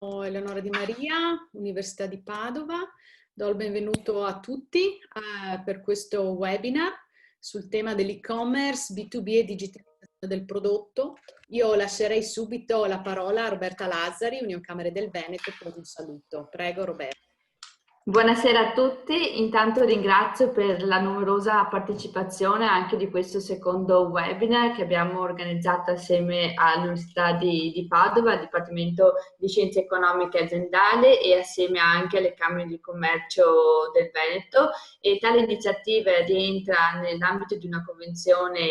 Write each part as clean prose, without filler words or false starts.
Eleonora Di Maria, Università di Padova. Do il benvenuto a tutti per questo webinar sul tema dell'e-commerce, B2B e digitalizzazione del prodotto. Io lascerei subito la parola a Roberta Lazzari, Union Camere del Veneto, per un saluto. Prego Roberta. Buonasera a tutti, intanto ringrazio per la numerosa partecipazione anche di questo secondo webinar che abbiamo organizzato assieme all'Università di Padova, Dipartimento di Scienze Economiche e Aziendali e assieme anche alle Camere di Commercio del Veneto, e tale iniziativa rientra nell'ambito di una convenzione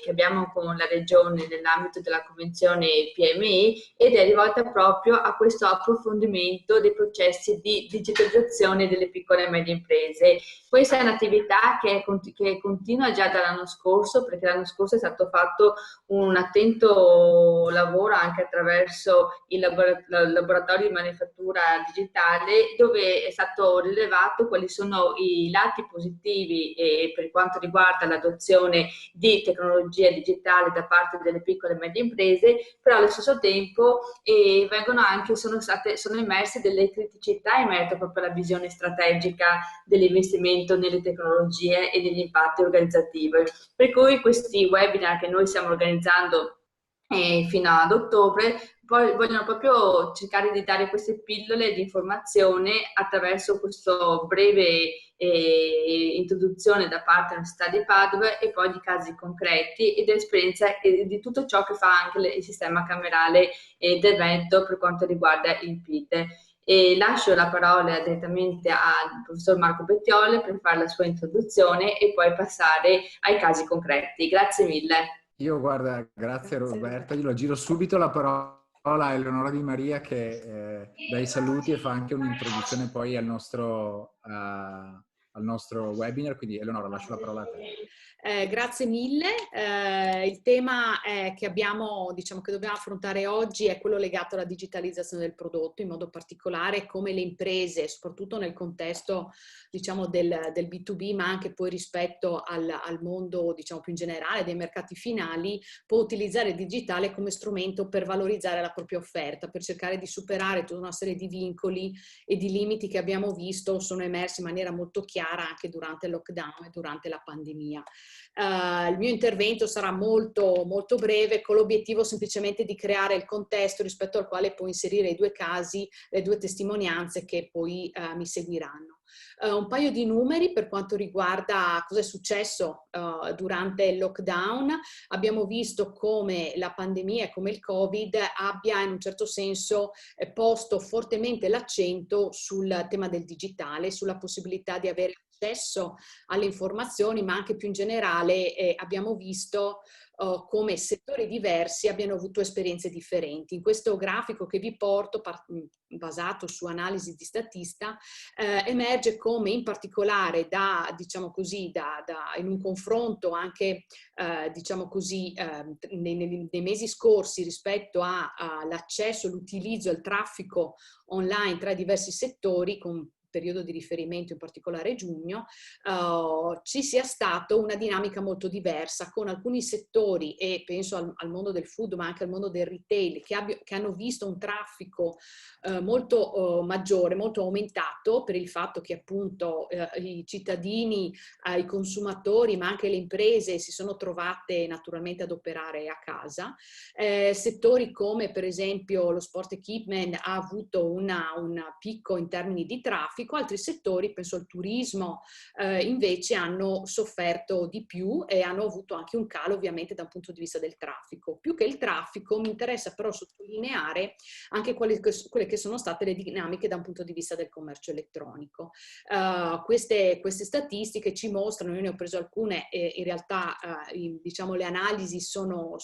che abbiamo con la Regione nell'ambito della convenzione PMI ed è rivolta proprio a questo approfondimento dei processi di digitalizzazione delle piccole e medie imprese. Questa è un'attività che continua già dall'anno scorso, perché l'anno scorso è stato fatto un attento lavoro anche attraverso il laboratorio di manifattura digitale, dove è stato rilevato quali sono i lati positivi per quanto riguarda l'adozione di tecnologia digitale da parte delle piccole e medie imprese, però allo stesso tempo sono emerse delle criticità in merito proprio alla visione strategica dell'investimento nelle tecnologie e degli impatti organizzativi. Per cui questi webinar che noi stiamo organizzando fino ad ottobre poi vogliono proprio cercare di dare queste pillole di informazione attraverso questo breve introduzione da parte dell'Università di Padova e poi di casi concreti e dell'esperienza e di tutto ciò che fa anche il sistema camerale del Veneto per quanto riguarda il PID. E lascio la parola direttamente al professor Marco Bettiole per fare la sua introduzione e poi passare ai casi concreti. Grazie mille. Guarda, grazie Roberta, io lo giro subito la parola a Eleonora Di Maria che dà i saluti e fa anche un'introduzione poi al nostro webinar, quindi Eleonora lascio la parola a te. Grazie mille. Il tema che che dobbiamo affrontare oggi è quello legato alla digitalizzazione del prodotto, in modo particolare come le imprese, soprattutto nel contesto del B2B, ma anche poi rispetto al mondo più in generale dei mercati finali, può utilizzare il digitale come strumento per valorizzare la propria offerta, per cercare di superare tutta una serie di vincoli e di limiti che abbiamo visto sono emersi in maniera molto chiara anche durante il lockdown e durante la pandemia. Il mio intervento sarà molto, molto breve, con l'obiettivo semplicemente di creare il contesto rispetto al quale poi inserire i due casi, le due testimonianze che poi mi seguiranno. Un paio di numeri per quanto riguarda cosa è successo durante il lockdown. Abbiamo visto come la pandemia e come il Covid abbia in un certo senso posto fortemente l'accento sul tema del digitale, sulla possibilità di avere accesso alle informazioni, ma anche più in generale abbiamo visto come settori diversi abbiano avuto esperienze differenti. In questo grafico che vi porto, basato su analisi di Statista, emerge come in particolare in un confronto anche nei mesi scorsi rispetto all'accesso, l'utilizzo e il traffico online tra i diversi settori, con periodo di riferimento in particolare giugno, ci sia stata una dinamica molto diversa con alcuni settori, e penso al mondo del food ma anche al mondo del retail, che hanno visto un traffico molto maggiore, molto aumentato, per il fatto che appunto i cittadini, i consumatori ma anche le imprese si sono trovate naturalmente ad operare a casa. Settori come per esempio lo sport equipment ha avuto un picco in termini di traffico. Altri settori, penso al turismo, invece hanno sofferto di più e hanno avuto anche un calo ovviamente da un punto di vista del traffico. Più che il traffico mi interessa però sottolineare anche quelle che sono state le dinamiche da un punto di vista del commercio elettronico. Queste statistiche ci mostrano, io ne ho preso alcune, in realtà le analisi sono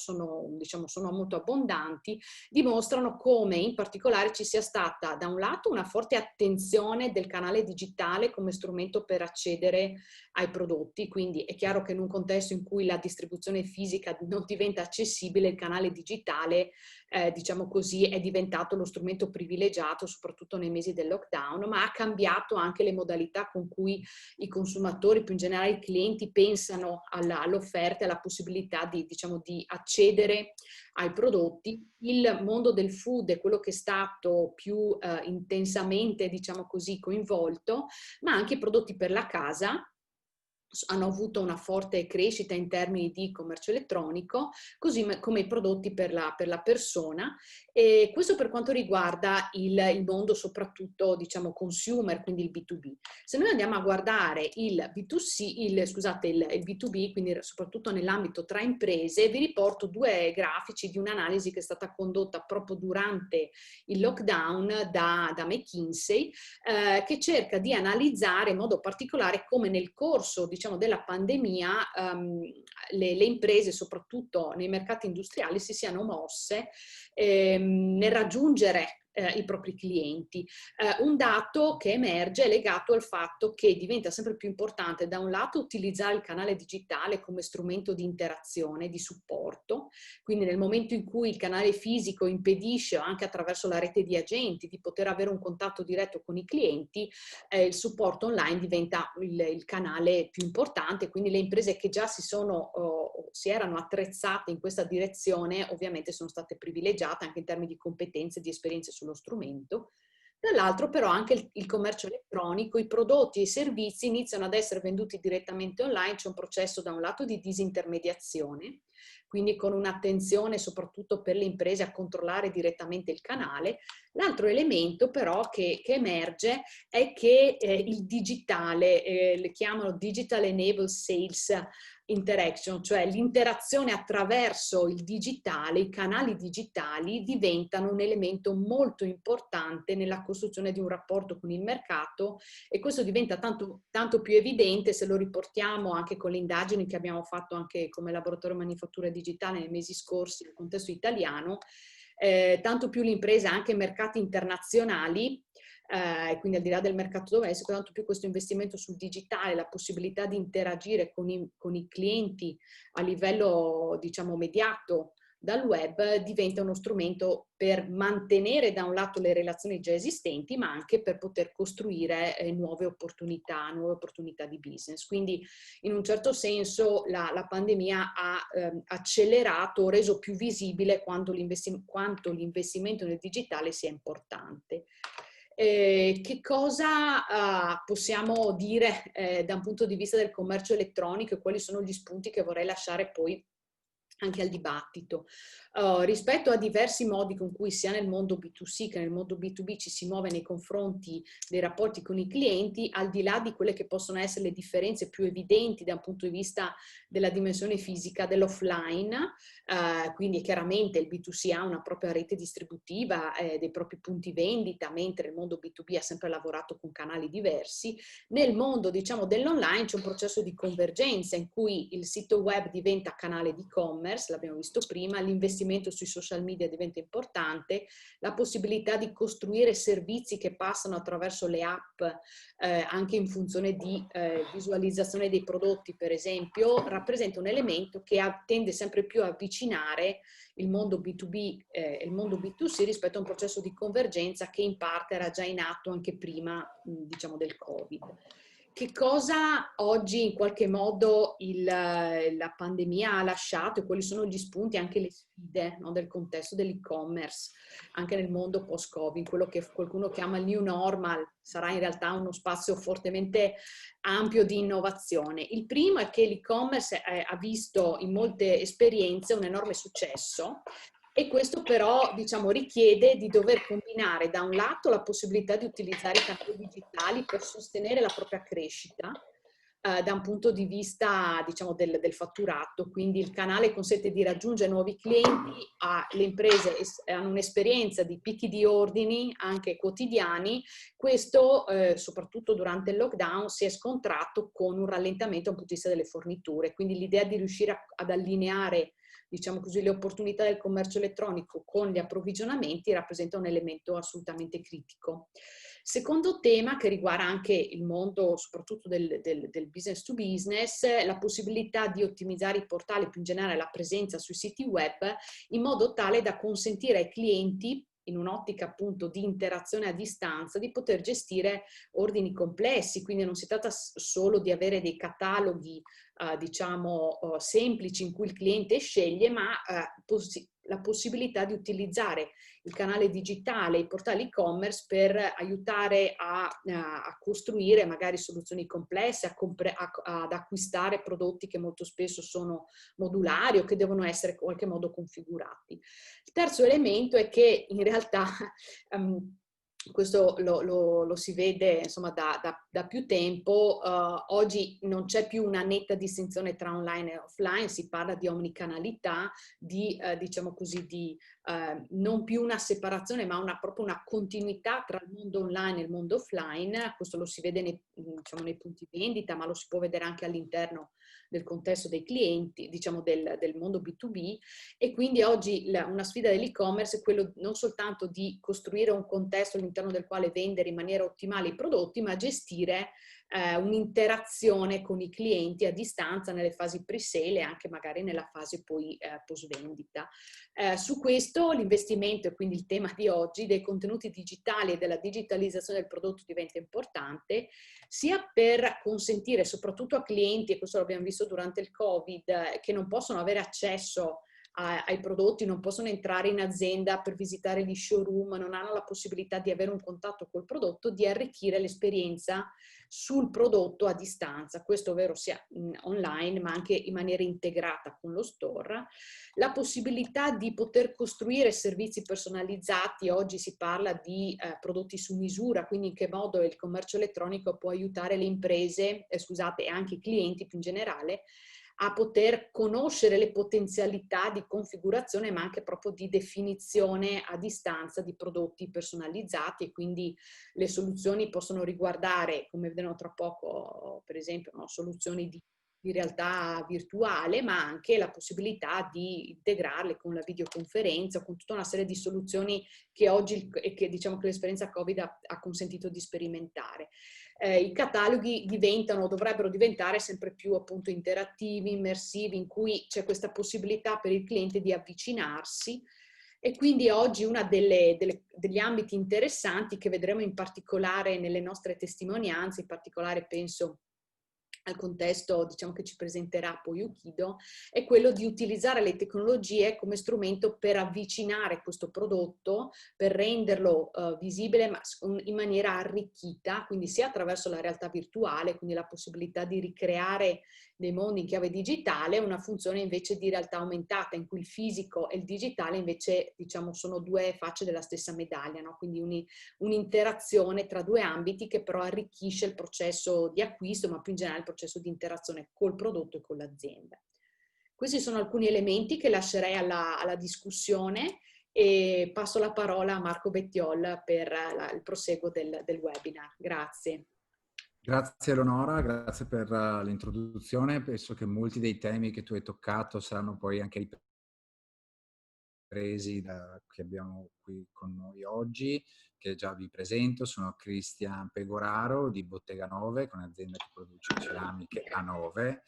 molto abbondanti, dimostrano come in particolare ci sia stata da un lato una forte attenzione del canale digitale come strumento per accedere ai prodotti, quindi è chiaro che in un contesto in cui la distribuzione fisica non diventa accessibile, il canale digitale diciamo così, è diventato lo strumento privilegiato, soprattutto nei mesi del lockdown, ma ha cambiato anche le modalità con cui i consumatori, più in generale i clienti, pensano all'offerta e alla possibilità di, diciamo, di accedere ai prodotti. Il mondo del food è quello che è stato più intensamente, diciamo così, coinvolto, ma anche i prodotti per la casa hanno avuto una forte crescita in termini di commercio elettronico, così come i prodotti per la persona. E questo per quanto riguarda il mondo soprattutto, diciamo, consumer, quindi il B2B. Se noi andiamo a guardare il B2C, il B2B, quindi soprattutto nell'ambito tra imprese, vi riporto due grafici di un'analisi che è stata condotta proprio durante il lockdown da McKinsey, che cerca di analizzare in modo particolare come nel corso, diciamo, della pandemia le imprese, soprattutto nei mercati industriali, si siano mosse nel raggiungere i propri clienti. Un dato che emerge è legato al fatto che diventa sempre più importante, da un lato, utilizzare il canale digitale come strumento di interazione, di supporto, quindi nel momento in cui il canale fisico impedisce, anche attraverso la rete di agenti, di poter avere un contatto diretto con i clienti, il supporto online diventa il canale più importante, quindi le imprese che già si erano attrezzate in questa direzione ovviamente sono state privilegiate anche in termini di competenze e di esperienze sullo strumento. Dall'altro però anche il commercio elettronico, i prodotti e i servizi iniziano ad essere venduti direttamente online, c'è un processo da un lato di disintermediazione, quindi con un'attenzione soprattutto per le imprese a controllare direttamente il canale. L'altro elemento però che emerge è che il digitale, le chiamano Digital Enabled Sales Interaction, cioè l'interazione attraverso il digitale, i canali digitali diventano un elemento molto importante nella costruzione di un rapporto con il mercato, e questo diventa tanto più evidente se lo riportiamo anche con le indagini che abbiamo fatto anche come laboratorio manifattura digitale nei mesi scorsi nel contesto italiano. Tanto più l'impresa anche in mercati internazionali, quindi al di là del mercato domestico, tanto più questo investimento sul digitale, la possibilità di interagire con i clienti a livello, diciamo, mediato dal web, diventa uno strumento per mantenere da un lato le relazioni già esistenti, ma anche per poter costruire nuove opportunità di business. Quindi in un certo senso la pandemia ha accelerato, reso più visibile quanto l'investimento nel digitale sia importante. Che cosa possiamo dire da un punto di vista del commercio elettronico e quali sono gli spunti che vorrei lasciare poi anche al dibattito? Rispetto a diversi modi con cui sia nel mondo B2C che nel mondo B2B ci si muove nei confronti dei rapporti con i clienti, al di là di quelle che possono essere le differenze più evidenti da un punto di vista della dimensione fisica dell'offline, quindi chiaramente il B2C ha una propria rete distributiva, dei propri punti vendita, mentre il mondo B2B ha sempre lavorato con canali diversi. Nel mondo, diciamo, dell'online c'è un processo di convergenza in cui il sito web diventa canale di e-commerce, l'abbiamo visto prima, l'investimento sui social media diventa importante, la possibilità di costruire servizi che passano attraverso le app anche in funzione di visualizzazione dei prodotti, per esempio, rappresenta un elemento che tende sempre più a avvicinare il mondo B2B e il mondo B2C rispetto a un processo di convergenza che in parte era già in atto anche prima, diciamo, del Covid. Che cosa oggi in qualche modo la pandemia ha lasciato e quali sono gli spunti, anche le sfide, no, del contesto dell'e-commerce, anche nel mondo post-Covid, quello che qualcuno chiama il new normal, sarà in realtà uno spazio fortemente ampio di innovazione. Il primo è che l'e-commerce ha visto in molte esperienze un enorme successo, e questo però, diciamo, richiede di dover combinare da un lato la possibilità di utilizzare i canali digitali per sostenere la propria crescita da un punto di vista, diciamo, del fatturato, quindi il canale consente di raggiungere nuovi clienti, le imprese hanno un'esperienza di picchi di ordini anche quotidiani. Questo soprattutto durante il lockdown si è scontrato con un rallentamento dal punto di vista delle forniture, quindi l'idea di riuscire ad allineare, diciamo così, le opportunità del commercio elettronico con gli approvvigionamenti rappresenta un elemento assolutamente critico. Secondo tema che riguarda anche il mondo soprattutto del business to business, la possibilità di ottimizzare i portali, più in generale la presenza sui siti web, in modo tale da consentire ai clienti, in un'ottica appunto di interazione a distanza, di poter gestire ordini complessi, quindi non si tratta solo di avere dei cataloghi diciamo semplici in cui il cliente sceglie, ma la possibilità di utilizzare il canale digitale, i portali e-commerce per aiutare a costruire magari soluzioni complesse, ad acquistare prodotti che molto spesso sono modulari o che devono essere in qualche modo configurati. Il terzo elemento è che in realtà questo lo si vede insomma da più tempo, oggi non c'è più una netta distinzione tra online e offline, si parla di omnicanalità, di diciamo così, di non più una separazione ma proprio una continuità tra il mondo online e il mondo offline. Questo lo si vede diciamo, nei punti vendita, ma lo si può vedere anche all'interno del contesto dei clienti, diciamo del mondo B2B, e quindi oggi una sfida dell'e-commerce è quello non soltanto di costruire un contesto all'interno del quale vendere in maniera ottimale i prodotti, ma gestire un'interazione con i clienti a distanza nelle fasi pre-sale e anche magari nella fase poi post-vendita. Su questo l'investimento, e quindi il tema di oggi, dei contenuti digitali e della digitalizzazione del prodotto diventa importante, sia per consentire soprattutto a clienti, e questo l'abbiamo visto durante il Covid, che non possono avere accesso ai prodotti, non possono entrare in azienda per visitare gli showroom, non hanno la possibilità di avere un contatto col prodotto, di arricchire l'esperienza sul prodotto a distanza, questo ovvero sia online ma anche in maniera integrata con lo store. La possibilità di poter costruire servizi personalizzati, oggi si parla di prodotti su misura, quindi in che modo il commercio elettronico può aiutare le imprese, scusate, e anche i clienti più in generale, a poter conoscere le potenzialità di configurazione ma anche proprio di definizione a distanza di prodotti personalizzati, e quindi le soluzioni possono riguardare, come vedremo tra poco, per esempio, soluzioni di realtà virtuale, ma anche la possibilità di integrarle con la videoconferenza, con tutta una serie di soluzioni che oggi, che diciamo che l'esperienza Covid ha consentito di sperimentare. I cataloghi dovrebbero diventare sempre più appunto interattivi, immersivi, in cui c'è questa possibilità per il cliente di avvicinarsi, e quindi oggi uno degli ambiti interessanti che vedremo in particolare nelle nostre testimonianze, in particolare penso al contesto diciamo che ci presenterà poi Ukido, è quello di utilizzare le tecnologie come strumento per avvicinare questo prodotto, per renderlo visibile ma in maniera arricchita, quindi sia attraverso la realtà virtuale, quindi la possibilità di ricreare dei mondi in chiave digitale, una funzione invece di realtà aumentata in cui il fisico e il digitale invece diciamo sono due facce della stessa medaglia, no? Quindi un'interazione tra due ambiti che però arricchisce il processo di acquisto, ma più in generale il processo di interazione col prodotto e con l'azienda. Questi sono alcuni elementi che lascerei alla discussione, e passo la parola a Marco Bettiol per il proseguo del webinar. Grazie. Grazie Eleonora, grazie per l'introduzione. Penso che molti dei temi che tu hai toccato saranno poi anche ripresi che abbiamo qui con noi oggi, che già vi presento. Sono Cristian Pegoraro di Bottega 9, con un'azienda che produce ceramiche a 9,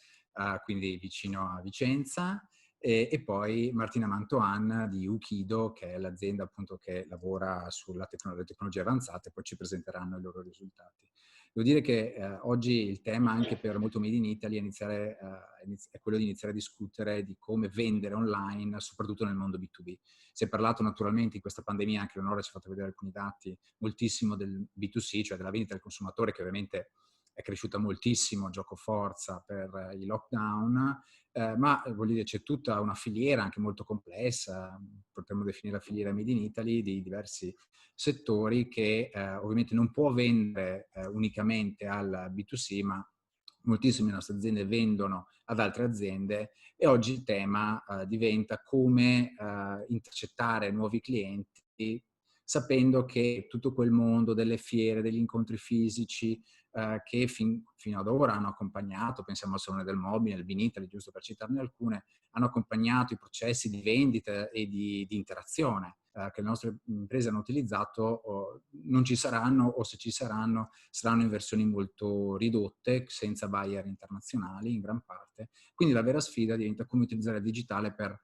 quindi vicino a Vicenza, e poi Martina Mantoan di Ukido, che è l'azienda appunto che lavora sulle tecnologie avanzate, poi ci presenteranno i loro risultati. Devo dire che oggi il tema anche per molto Made in Italy è quello di iniziare a discutere di come vendere online, soprattutto nel mondo B2B. Si è parlato naturalmente in questa pandemia, anche Leonora ci ha fatto vedere alcuni dati, moltissimo del B2C, cioè della vendita al consumatore, che ovviamente è cresciuta moltissimo, gioco forza per i lockdown, ma voglio dire, c'è tutta una filiera anche molto complessa, potremmo definire la filiera Made in Italy, di diversi settori che ovviamente non può vendere unicamente al B2C, ma moltissime delle nostre aziende vendono ad altre aziende, e oggi il tema diventa come intercettare nuovi clienti, sapendo che tutto quel mondo delle fiere, degli incontri fisici che fino ad ora hanno accompagnato, pensiamo al Salone del Mobile, al Vinitaly, giusto per citarne alcune, hanno accompagnato i processi di vendita e di interazione che le nostre imprese hanno utilizzato non ci saranno, o se ci saranno in versioni molto ridotte, senza buyer internazionali in gran parte. Quindi la vera sfida diventa come utilizzare il digitale per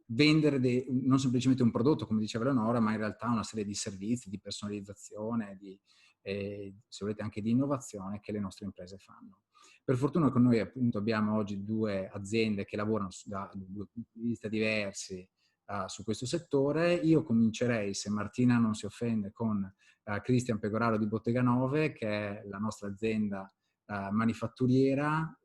vendere non semplicemente un prodotto, come diceva Leonora, ma in realtà una serie di servizi, di personalizzazione, se volete anche di innovazione che le nostre imprese fanno. Per fortuna con noi appunto abbiamo oggi 2 aziende che lavorano da 2 punti di vista diversi su questo settore. Io comincerei, se Martina non si offende, con Cristian Pegoraro di Bottega 9, che è la nostra azienda manifatturiera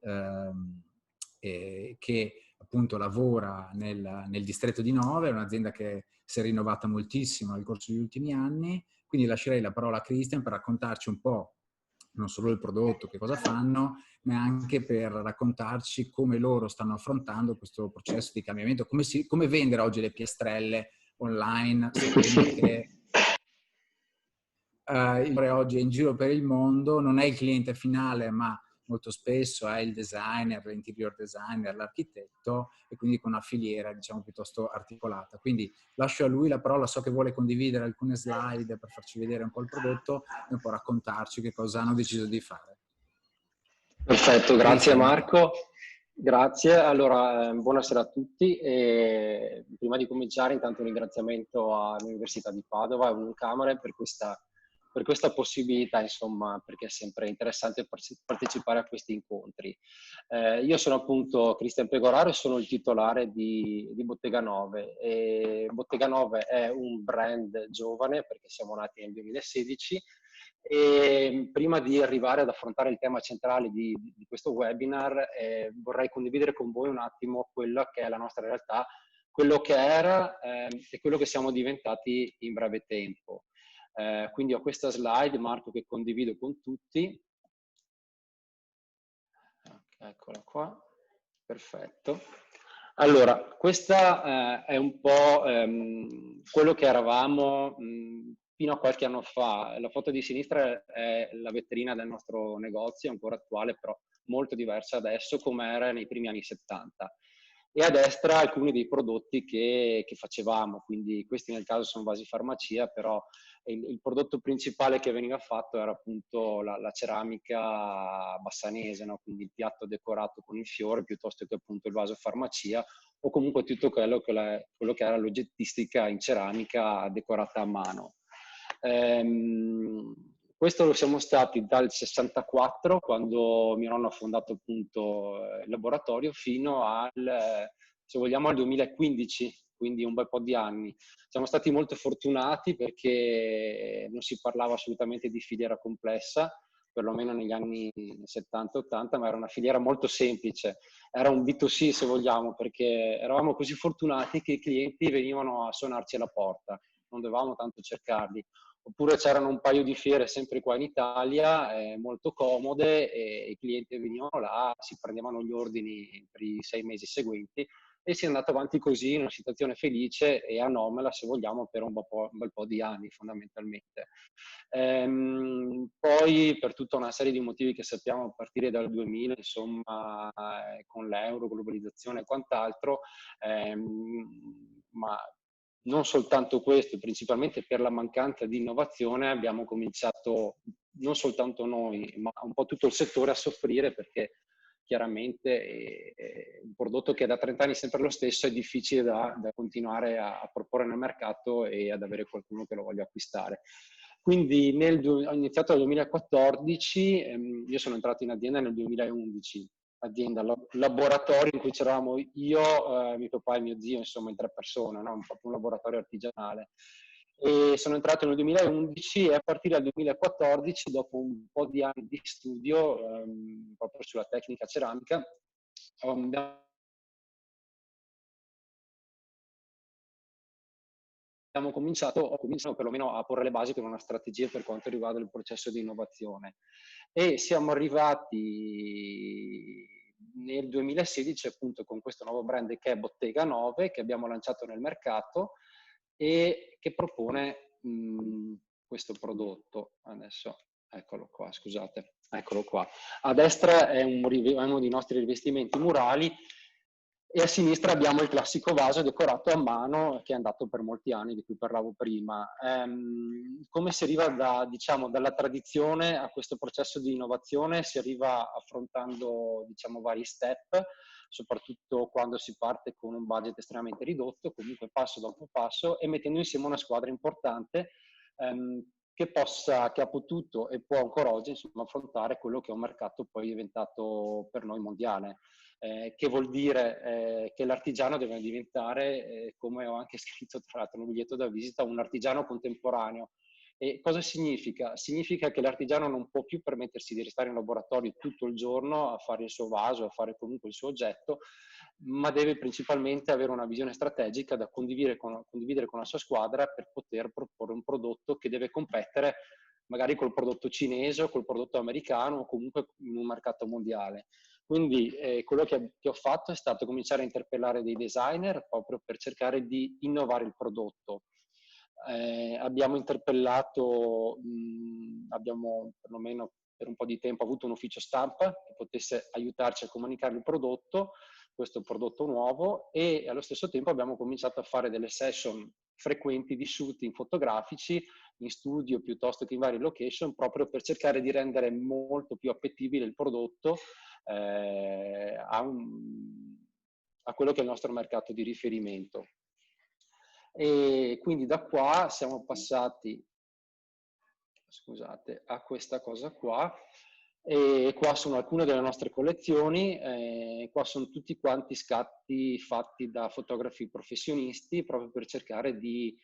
che appunto lavora nel distretto di Nove. È un'azienda che si è rinnovata moltissimo nel corso degli ultimi anni, quindi lascerei la parola a Cristian per raccontarci un po' non solo il prodotto, che cosa fanno, ma anche per raccontarci come loro stanno affrontando questo processo di cambiamento, come vendere oggi le piastrelle online, sapendo che oggi è in giro per il mondo, non è il cliente finale, ma molto spesso è il designer, l'interior designer, l'architetto, e quindi con una filiera, diciamo, piuttosto articolata. Quindi lascio a lui la parola, so che vuole condividere alcune slide per farci vedere un po' il prodotto e un po' raccontarci che cosa hanno deciso di fare. Perfetto, grazie Marco. Grazie. Allora, buonasera a tutti. E prima di cominciare, intanto un ringraziamento all'Università di Padova e a Unicamere per questa possibilità, insomma, perché è sempre interessante partecipare a questi incontri. Io sono appunto Cristian Pegoraro e sono il titolare di Bottega 9. E Bottega 9 è un brand giovane perché siamo nati nel 2016. E prima di arrivare ad affrontare il tema centrale di questo webinar, vorrei condividere con voi un attimo quella che è la nostra realtà, quello che era e quello che siamo diventati in breve tempo. Quindi ho questa slide, Marco, che condivido con tutti. Eccola qua, perfetto. Allora, questa è un po' quello che eravamo fino a qualche anno fa. La foto di sinistra è la vetrina del nostro negozio, ancora attuale, però molto diversa adesso, come era nei primi anni 70. E a destra alcuni dei prodotti che facevamo, quindi questi nel caso sono vasi farmacia, però il prodotto principale che veniva fatto era appunto la ceramica bassanese, no? Quindi il piatto decorato con il fiore piuttosto che appunto il vaso farmacia, o comunque tutto quello che era l'oggettistica in ceramica decorata a mano. Questo lo siamo stati dal 64, quando mio nonno ha fondato appunto il laboratorio, fino se vogliamo, al 2015, quindi un bel po' di anni. Siamo stati molto fortunati perché non si parlava assolutamente di filiera complessa, perlomeno negli anni 70-80, ma era una filiera molto semplice. Era un B2C, se vogliamo, perché eravamo così fortunati che i clienti venivano a suonarci alla porta, non dovevamo tanto cercarli. Oppure c'erano un paio di fiere sempre qua in Italia, molto comode, e i clienti venivano là, si prendevano gli ordini per i 6 mesi seguenti e si è andato avanti così in una situazione felice e anomala, se vogliamo, per un bel po' di anni fondamentalmente. Poi per tutta una serie di motivi che sappiamo a partire dal 2000, insomma, con l'euro, globalizzazione e quant'altro, ma non soltanto questo, principalmente per la mancanza di innovazione, abbiamo cominciato, non soltanto noi, ma un po' tutto il settore, a soffrire, perché chiaramente un prodotto che da 30 anni è sempre lo stesso è difficile da continuare a proporre nel mercato e ad avere qualcuno che lo voglia acquistare. Quindi ho iniziato nel 2014, io sono entrato in azienda nel 2011, azienda, laboratorio in cui c'eravamo io, mio papà e mio zio, insomma in 3 persone, no? Un laboratorio artigianale. E sono entrato nel 2011 e a partire dal 2014, dopo un po' di anni di studio proprio sulla tecnica ceramica, ho cominciato perlomeno a porre le basi per una strategia per quanto riguarda il processo di innovazione. E siamo arrivati nel 2016 appunto con questo nuovo brand che è Bottega 9, che abbiamo lanciato nel mercato e che propone questo prodotto. Adesso, eccolo qua, scusate, eccolo qua. A destra è uno dei nostri rivestimenti murali E a sinistra abbiamo il classico vaso decorato a mano che è andato per molti anni, di cui parlavo prima. Come si arriva dalla tradizione a questo processo di innovazione? Si arriva affrontando, diciamo, vari step, soprattutto quando si parte con un budget estremamente ridotto, comunque passo dopo passo, e mettendo insieme una squadra importante che ha potuto e può ancora oggi, insomma, affrontare quello che è un mercato poi diventato per noi mondiale. Che vuol dire che l'artigiano deve diventare, come ho anche scritto tra l'altro nel biglietto da visita, un artigiano contemporaneo. E cosa significa? Significa che l'artigiano non può più permettersi di restare in laboratorio tutto il giorno a fare il suo vaso, a fare comunque il suo oggetto, ma deve principalmente avere una visione strategica da condividere con la sua squadra per poter proporre un prodotto che deve competere magari col prodotto cinese o col prodotto americano o comunque in un mercato mondiale. Quindi quello che ho fatto è stato cominciare a interpellare dei designer proprio per cercare di innovare il prodotto. Abbiamo interpellato, abbiamo perlomeno per un po' di tempo avuto un ufficio stampa che potesse aiutarci a comunicare il prodotto, questo prodotto nuovo, e allo stesso tempo abbiamo cominciato a fare delle session frequenti di shooting fotografici in studio piuttosto che in varie location, proprio per cercare di rendere molto più appetibile il prodotto a quello che è il nostro mercato di riferimento. E quindi da qua siamo passati, scusate, a questa cosa qua. E qua sono alcune delle nostre collezioni, qua sono tutti quanti scatti fatti da fotografi professionisti proprio per cercare di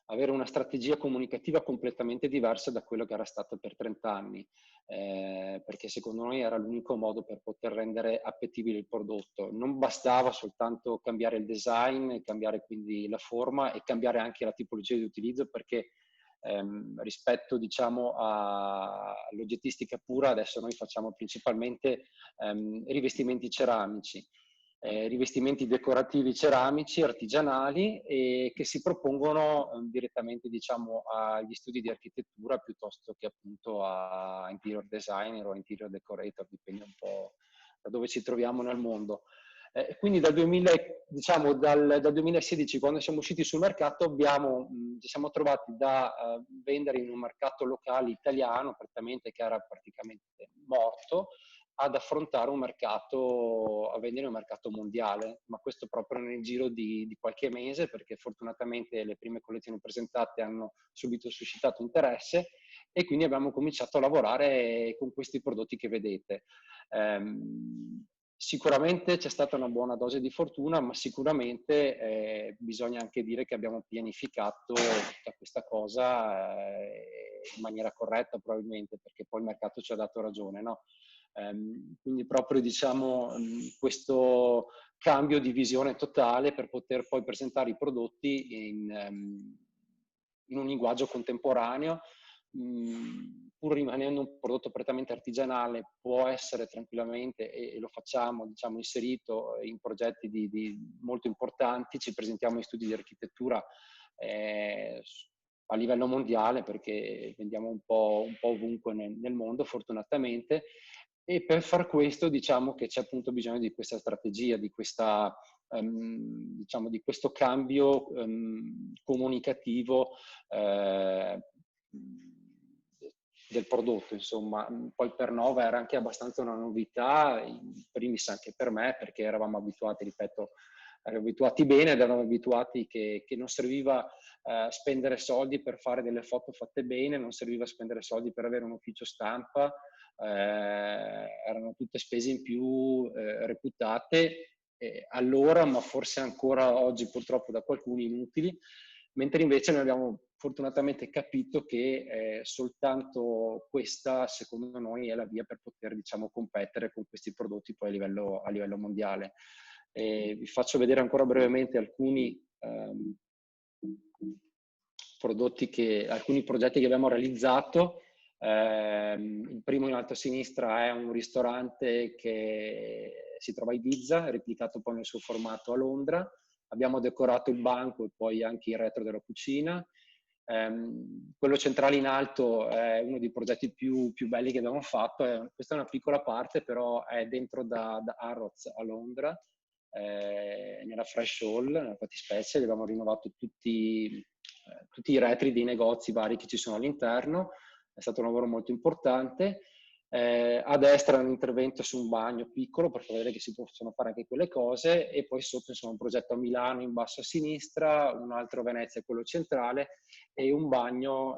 avere una strategia comunicativa completamente diversa da quello che era stato per 30 anni, perché secondo noi era l'unico modo per poter rendere appetibile il prodotto. Non bastava soltanto cambiare il design, cambiare quindi la forma e cambiare anche la tipologia di utilizzo, perché rispetto, diciamo, all'oggettistica pura, adesso noi facciamo principalmente rivestimenti ceramici, rivestimenti decorativi ceramici artigianali e che si propongono direttamente, diciamo, agli studi di architettura piuttosto che appunto a interior designer o interior decorator, dipende un po' da dove ci troviamo nel mondo. Quindi dal 2016, quando siamo usciti sul mercato, ci siamo trovati da vendere in un mercato locale italiano, prettamente, che era praticamente morto, ad affrontare a vendere un mercato mondiale, ma questo proprio nel giro di qualche mese, perché fortunatamente le prime collezioni presentate hanno subito suscitato interesse e quindi abbiamo cominciato a lavorare con questi prodotti che vedete. Sicuramente c'è stata una buona dose di fortuna, ma sicuramente bisogna anche dire che abbiamo pianificato tutta questa cosa in maniera corretta probabilmente, perché poi il mercato ci ha dato ragione, no? Quindi proprio, diciamo, questo cambio di visione totale per poter poi presentare i prodotti in un linguaggio contemporaneo, pur rimanendo un prodotto prettamente artigianale, può essere tranquillamente, e lo facciamo, diciamo, inserito in progetti molto importanti. Ci presentiamo in studi di architettura a livello mondiale, perché vendiamo un po' ovunque nel mondo, fortunatamente, e per far questo diciamo che c'è appunto bisogno di questa strategia, di questa diciamo di questo cambio comunicativo del prodotto, insomma. Poi per Nova era anche abbastanza una novità, in primis anche per me, perché eravamo abituati, ripeto, bene ed eravamo abituati che non serviva spendere soldi per fare delle foto fatte bene, non serviva spendere soldi per avere un ufficio stampa, erano tutte spese in più reputate allora, ma forse ancora oggi purtroppo da qualcuno inutili, mentre invece noi abbiamo fortunatamente capito che soltanto questa, secondo noi, è la via per poter, diciamo, competere con questi prodotti poi a livello mondiale. Vi faccio vedere ancora brevemente alcuni alcuni progetti che abbiamo realizzato. Il primo in alto a sinistra è un ristorante che si trova a Ibiza, replicato poi nel suo formato a Londra. Abbiamo decorato il banco e poi anche il retro della cucina. Quello centrale in alto è uno dei progetti più belli che abbiamo fatto. Questa è una piccola parte, però è dentro da Harrods a Londra, nella Fresh Hall, nella fattispecie. Abbiamo rinnovato tutti i retri dei negozi vari che ci sono all'interno. È stato un lavoro molto importante. A destra un intervento su un bagno piccolo per far vedere che si possono fare anche quelle cose, e poi sotto insomma un progetto a Milano in basso a sinistra, un altro a Venezia, quello centrale, e un bagno,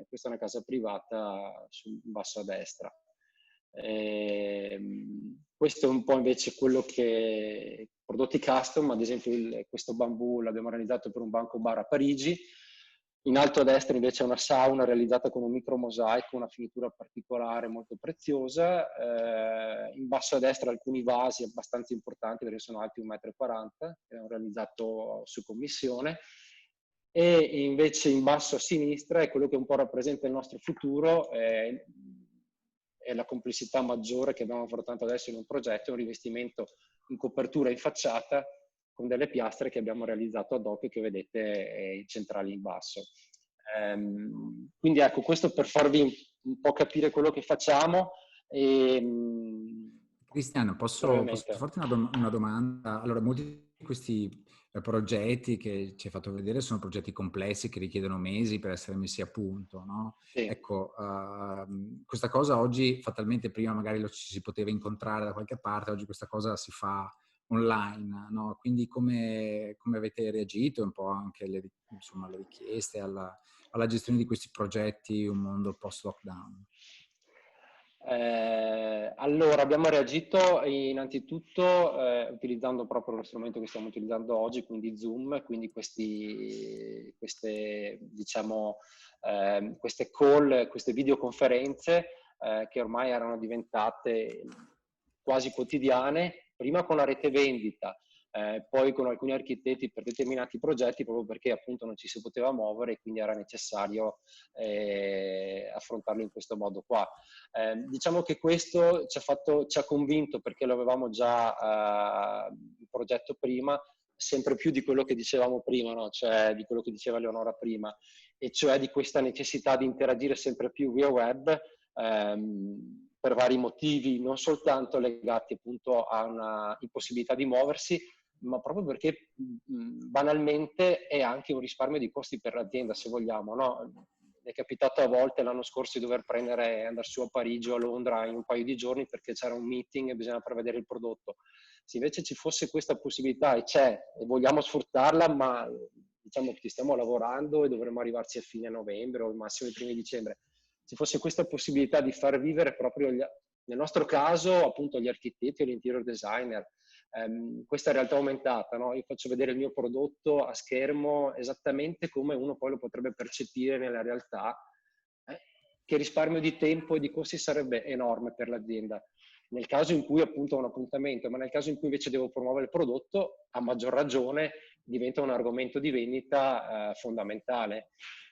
questa è una casa privata, in basso a destra. Questo è un po' invece quello che prodotti custom, ad esempio questo bambù l'abbiamo realizzato per un banco bar a Parigi. In alto a destra invece è una sauna realizzata con un micro mosaico, una finitura particolare molto preziosa. In basso a destra alcuni vasi abbastanza importanti perché sono alti 1,40 m, che abbiamo realizzato su commissione. E invece in basso a sinistra è quello che un po' rappresenta il nostro futuro, è la complessità maggiore che abbiamo affrontato adesso in un progetto, un rivestimento in copertura in facciata con delle piastre che abbiamo realizzato ad hoc, che vedete centrali in basso. Quindi ecco, questo per farvi un po' capire quello che facciamo. Cristiano, posso farti una domanda? Allora, molti di questi progetti che ci hai fatto vedere sono progetti complessi che richiedono mesi per essere messi a punto, no? Sì. Ecco, questa cosa oggi, fatalmente prima magari ci si poteva incontrare da qualche parte, oggi questa cosa si fa online, no? Quindi come avete reagito un po' anche alle richieste, alla gestione di questi progetti, un mondo post-lockdown? Allora, abbiamo reagito innanzitutto utilizzando proprio lo strumento che stiamo utilizzando oggi, quindi Zoom, quindi queste call, queste videoconferenze che ormai erano diventate quasi quotidiane, prima con la rete vendita, poi con alcuni architetti per determinati progetti, proprio perché appunto non ci si poteva muovere e quindi era necessario affrontarlo in questo modo qua. Diciamo che questo ci ha convinto, perché lo avevamo già in progetto prima, sempre più di quello che dicevamo prima, no? Cioè di quello che diceva Leonora prima, e cioè di questa necessità di interagire sempre più via web, per vari motivi, non soltanto legati appunto a una impossibilità di muoversi, ma proprio perché banalmente è anche un risparmio di costi per l'azienda, se vogliamo, no? Mi è capitato a volte l'anno scorso di dover andare su a Parigi o a Londra in un paio di giorni perché c'era un meeting e bisognava prevedere il prodotto. Se invece ci fosse questa possibilità, e c'è, e vogliamo sfruttarla, ma diciamo che ci stiamo lavorando e dovremo arrivarci a fine novembre o al massimo i primi dicembre, se fosse questa possibilità di far vivere proprio, nel nostro caso, appunto gli architetti o gli interior designer, questa realtà aumentata, no? Io faccio vedere il mio prodotto a schermo esattamente come uno poi lo potrebbe percepire nella realtà, che risparmio di tempo e di costi sarebbe enorme per l'azienda. Nel caso in cui appunto ho un appuntamento, ma nel caso in cui invece devo promuovere il prodotto, a maggior ragione diventa un argomento di vendita fondamentale.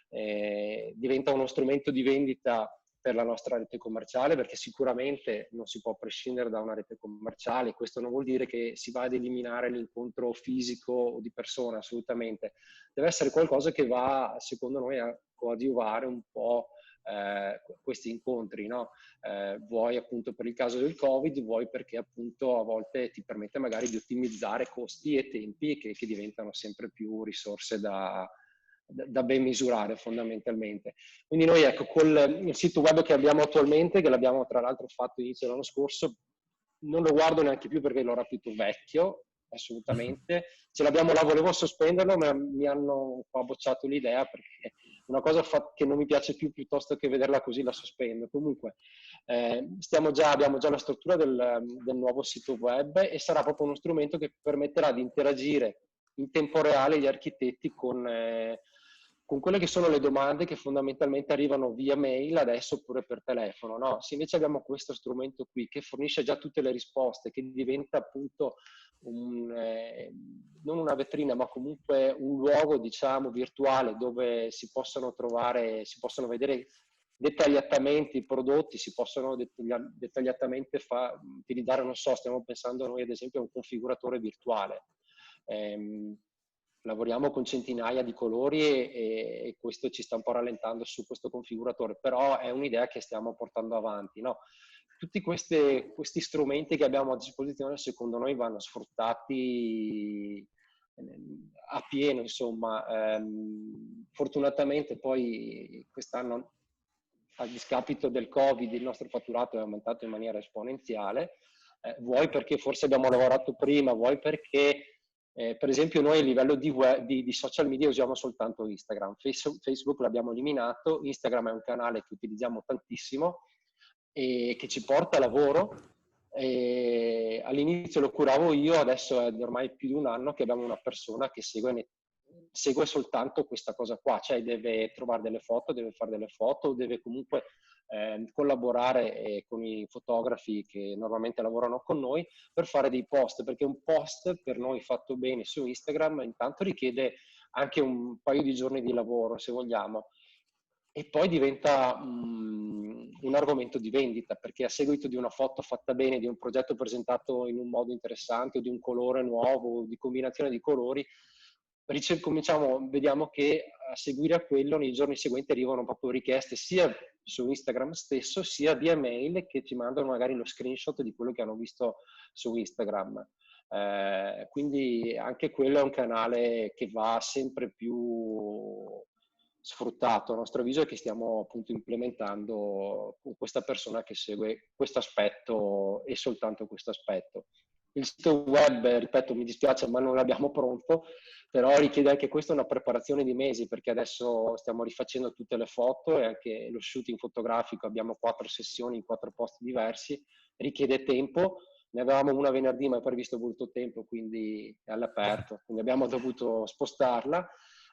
Diventa uno strumento di vendita per la nostra rete commerciale, perché sicuramente non si può prescindere da una rete commerciale. Questo non vuol dire che si va ad eliminare l'incontro fisico o di persona, assolutamente. Deve essere qualcosa che va, secondo noi, a coadiuvare un po' questi incontri, no? Vuoi appunto per il caso del Covid, vuoi perché appunto a volte ti permette magari di ottimizzare costi e tempi che diventano sempre più risorse da ben misurare fondamentalmente. Quindi noi, ecco, con il sito web che abbiamo attualmente, che l'abbiamo tra l'altro fatto inizio dell'anno scorso, non lo guardo neanche più perché l'ho rapito vecchio, assolutamente. Ce l'abbiamo là, volevo sospenderlo, ma mi hanno un po' bocciato l'idea perché una cosa che non mi piace più, piuttosto che vederla così la sospendo. Comunque abbiamo già la struttura del nuovo sito web e sarà proprio uno strumento che permetterà di interagire in tempo reale gli architetti con quelle che sono le domande che fondamentalmente arrivano via mail adesso oppure per telefono, no? Se invece abbiamo questo strumento qui che fornisce già tutte le risposte, che diventa appunto non una vetrina, ma comunque un luogo, diciamo, virtuale dove si possono vedere dettagliatamente i prodotti, si possono dettagliatamente utilizzare, non so, stiamo pensando noi ad esempio a un configuratore virtuale. lavoriamo con centinaia di colori e questo ci sta un po' rallentando su questo configuratore, però è un'idea che stiamo portando avanti, no? Tutti questi strumenti che abbiamo a disposizione secondo noi vanno sfruttati a pieno, insomma. Fortunatamente poi quest'anno, a discapito del Covid, il nostro fatturato è aumentato in maniera esponenziale, vuoi perché forse abbiamo lavorato prima, vuoi perché per esempio noi a livello di social media usiamo soltanto Instagram, Facebook l'abbiamo eliminato, Instagram è un canale che utilizziamo tantissimo e che ci porta lavoro. E all'inizio lo curavo io, adesso è ormai più di un anno che abbiamo una persona che segue soltanto questa cosa qua, cioè deve trovare delle foto, deve fare delle foto, deve comunque collaborare con i fotografi che normalmente lavorano con noi per fare dei post, perché un post per noi fatto bene su Instagram intanto richiede anche un paio di giorni di lavoro, se vogliamo, e poi diventa un argomento di vendita, perché a seguito di una foto fatta bene, di un progetto presentato in un modo interessante, o di un colore nuovo, di combinazione di colori, vediamo che a seguire a quello nei giorni seguenti arrivano proprio richieste sia su Instagram stesso, sia via mail, che ci mandano magari lo screenshot di quello che hanno visto su Instagram. Quindi anche quello è un canale che va sempre più sfruttato a nostro avviso e che stiamo appunto implementando con questa persona che segue questo aspetto e soltanto questo aspetto. Il sito web, ripeto, mi dispiace ma non l'abbiamo pronto, però richiede anche questo una preparazione di mesi, perché adesso stiamo rifacendo tutte le foto e anche lo shooting fotografico, abbiamo 4 sessioni in 4 posti diversi, richiede tempo. Ne avevamo una venerdì ma è previsto molto tempo, quindi è all'aperto, quindi abbiamo dovuto spostarla.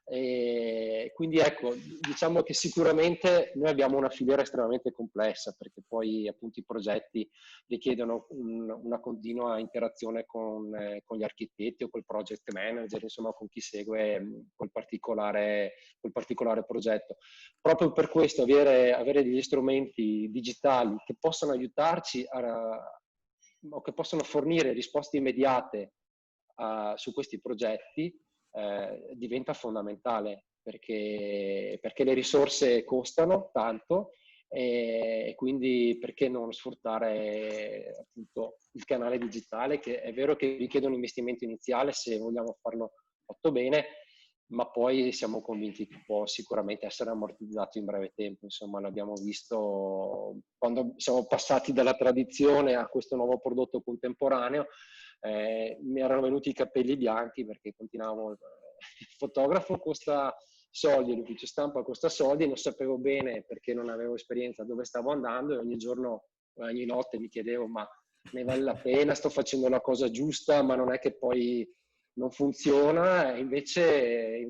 E quindi ecco, diciamo che sicuramente noi abbiamo una filiera estremamente complessa, perché poi appunto i progetti richiedono una continua interazione con gli architetti o col project manager, insomma con chi segue quel particolare progetto. Proprio per questo avere degli strumenti digitali che possano aiutarci o che possono fornire risposte immediate su questi progetti diventa fondamentale, perché le risorse costano tanto e quindi perché non sfruttare appunto il canale digitale, che è vero che richiede un investimento iniziale se vogliamo farlo fatto bene, ma poi siamo convinti che può sicuramente essere ammortizzato in breve tempo. Insomma, l'abbiamo visto quando siamo passati dalla tradizione a questo nuovo prodotto contemporaneo. Mi erano venuti i capelli bianchi perché continuavo, il fotografo costa soldi, l'ufficio stampa costa soldi, non sapevo bene perché non avevo esperienza dove stavo andando e ogni giorno, ogni notte mi chiedevo ma ne vale la pena, sto facendo la cosa giusta, ma non è che poi non funziona. Invece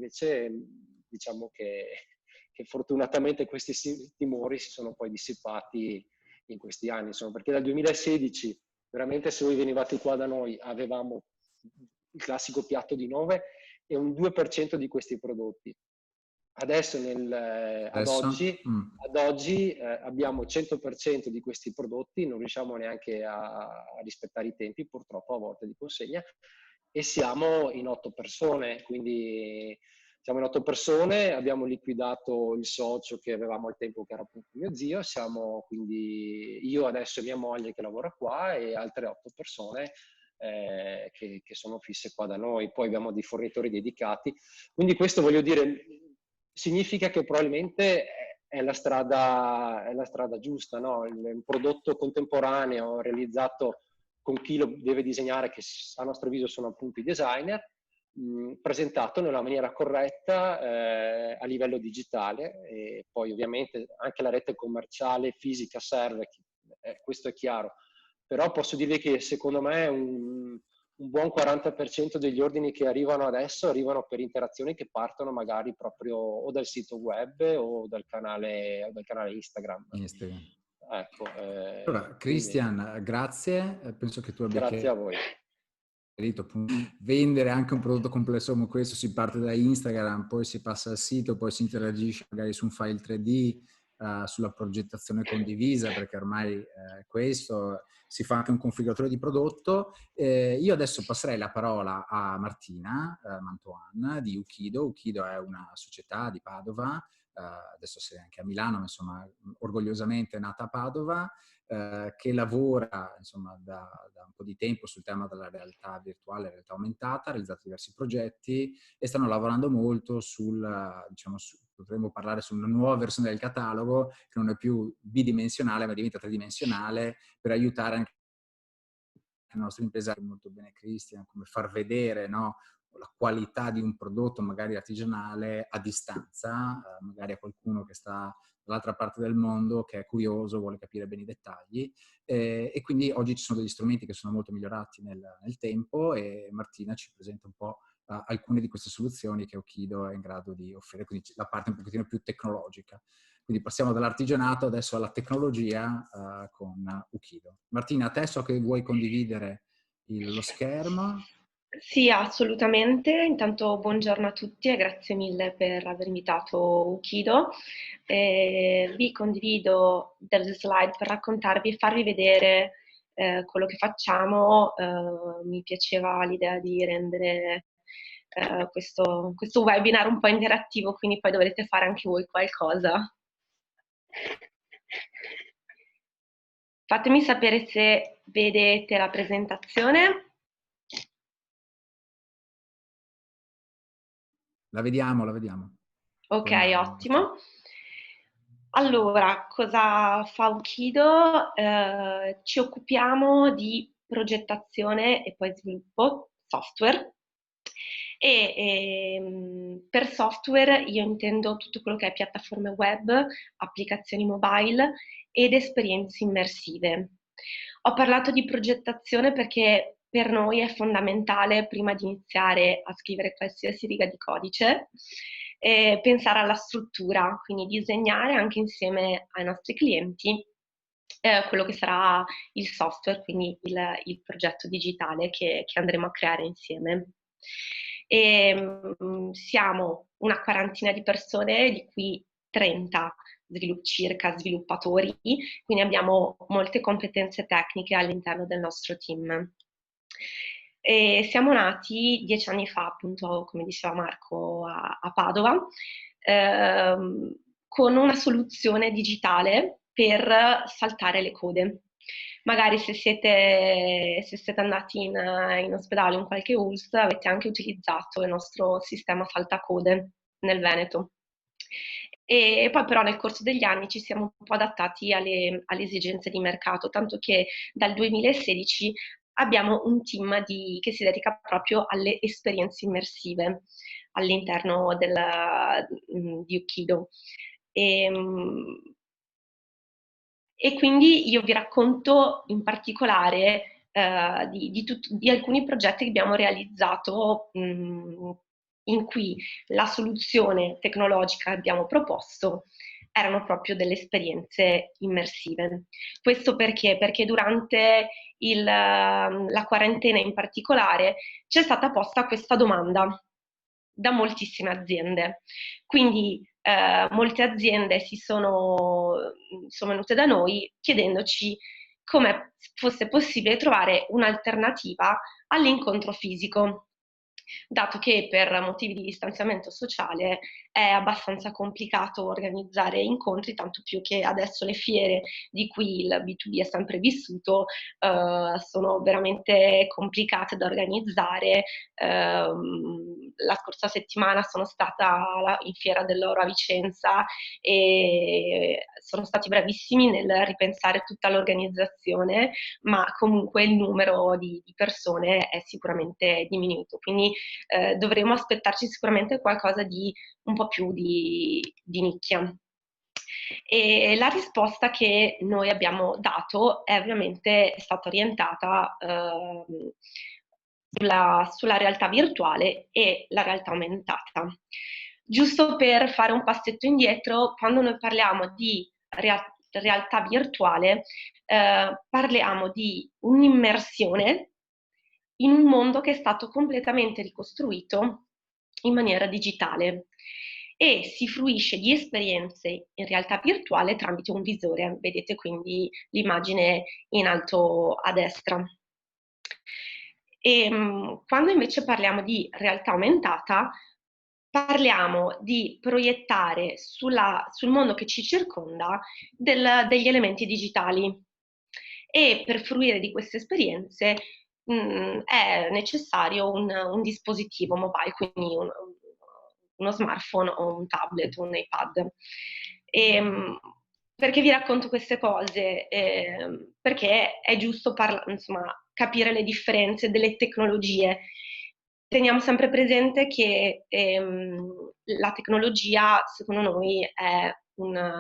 diciamo che fortunatamente questi timori si sono poi dissipati in questi anni, insomma, perché dal 2016 veramente se voi venivate qua da noi avevamo il classico piatto di 9 e un 2% di questi prodotti. Adesso ad oggi abbiamo 100% di questi prodotti, non riusciamo neanche a rispettare i tempi purtroppo a volte di consegna, e siamo in 8 persone, quindi siamo in 8 persone, abbiamo liquidato il socio che avevamo al tempo che era appunto mio zio, siamo quindi io adesso e mia moglie che lavora qua e altre 8 persone che sono fisse qua da noi, poi abbiamo dei fornitori dedicati, quindi questo voglio dire significa che probabilmente è la strada giusta, no? Un prodotto contemporaneo realizzato con chi lo deve disegnare, che a nostro avviso sono appunto i designer, presentato nella maniera corretta a livello digitale, e poi ovviamente anche la rete commerciale fisica serve, questo è chiaro, però posso dirvi che secondo me un buon 40% degli ordini che arrivano adesso arrivano per interazioni che partono magari proprio o dal sito web o dal canale Instagram. Ecco, allora, Christian, grazie. Penso che tu abbia grazie a voi. Vendere anche un prodotto complesso come questo, si parte da Instagram, poi si passa al sito, poi si interagisce magari su un file 3D, sulla progettazione condivisa, perché ormai questo si fa anche un configuratore di prodotto. Io adesso passerei la parola a Martina Mantoan di Ukido. Ukido è una società di Padova, adesso sei anche a Milano, ma insomma orgogliosamente nata a Padova, che lavora insomma da un po' di tempo sul tema della realtà virtuale, realtà aumentata, ha realizzato diversi progetti e stanno lavorando molto diciamo, potremmo parlare su una nuova versione del catalogo che non è più bidimensionale ma diventa tridimensionale, per aiutare anche la nostra impresa, molto bene Christian, come far vedere, no, la qualità di un prodotto magari artigianale a distanza, magari a qualcuno che sta dall'altra parte del mondo, che è curioso, vuole capire bene i dettagli. E quindi oggi ci sono degli strumenti che sono molto migliorati nel tempo, e Martina ci presenta un po' alcune di queste soluzioni che Ukido è in grado di offrire, quindi la parte un pochettino più tecnologica. Quindi passiamo dall'artigianato adesso alla tecnologia con Ukido. Martina, a te so che vuoi condividere lo schermo. Sì, assolutamente. Intanto buongiorno a tutti e grazie mille per aver invitato Ukido. Vi condivido delle slide per raccontarvi e farvi vedere quello che facciamo. Mi piaceva l'idea di rendere questo webinar un po' interattivo, quindi poi dovrete fare anche voi qualcosa. Fatemi sapere se vedete la presentazione. La vediamo, la vediamo. Ok, ottimo. Allora, cosa fa Ukido? Ci occupiamo di progettazione e poi sviluppo software. Per software io intendo tutto quello che è piattaforme web, applicazioni mobile ed esperienze immersive. Ho parlato di progettazione perché per noi è fondamentale, prima di iniziare a scrivere qualsiasi riga di codice, pensare alla struttura, quindi disegnare anche insieme ai nostri clienti quello che sarà il software, quindi il progetto digitale che andremo a creare insieme. Siamo una quarantina di persone, di cui 30 circa sviluppatori, quindi abbiamo molte competenze tecniche all'interno del nostro team. Siamo nati 10 anni fa, appunto, come diceva Marco, a Padova, con una soluzione digitale per saltare le code. Magari se siete andati in ospedale o in qualche ULSS avete anche utilizzato il nostro sistema saltacode nel Veneto. E poi però nel corso degli anni ci siamo un po' adattati alle esigenze di mercato, tanto che dal 2016 abbiamo un team che si dedica proprio alle esperienze immersive all'interno di Ukido. E quindi io vi racconto in particolare di alcuni progetti che abbiamo realizzato in cui la soluzione tecnologica che abbiamo proposto erano proprio delle esperienze immersive. Questo perché? Perché durante la quarantena in particolare c'è stata posta questa domanda da moltissime aziende. Quindi molte aziende sono venute da noi chiedendoci come fosse possibile trovare un'alternativa all'incontro fisico, dato che per motivi di distanziamento sociale è abbastanza complicato organizzare incontri, tanto più che adesso le fiere di cui il B2B è sempre vissuto sono veramente complicate da organizzare. La scorsa settimana sono stata in Fiera dell'Oro a Vicenza e sono stati bravissimi nel ripensare tutta l'organizzazione, ma comunque il numero di persone è sicuramente diminuito, quindi dovremo aspettarci sicuramente qualcosa di un po' più di nicchia. E la risposta che noi abbiamo dato è ovviamente stata orientata sulla realtà virtuale e la realtà aumentata. Giusto per fare un passetto indietro, quando noi parliamo di realtà virtuale, parliamo di un'immersione in un mondo che è stato completamente ricostruito in maniera digitale. e si fruisce di esperienze in realtà virtuale tramite un visore. Vedete quindi l'immagine in alto a destra. Quando invece parliamo di realtà aumentata, parliamo di proiettare sul mondo che ci circonda degli elementi digitali, e per fruire di queste esperienze è necessario un dispositivo mobile, quindi uno smartphone o un tablet o un iPad. Perché vi racconto queste cose? Perché è giusto capire le differenze delle tecnologie. Teniamo sempre presente che la tecnologia, secondo noi, è un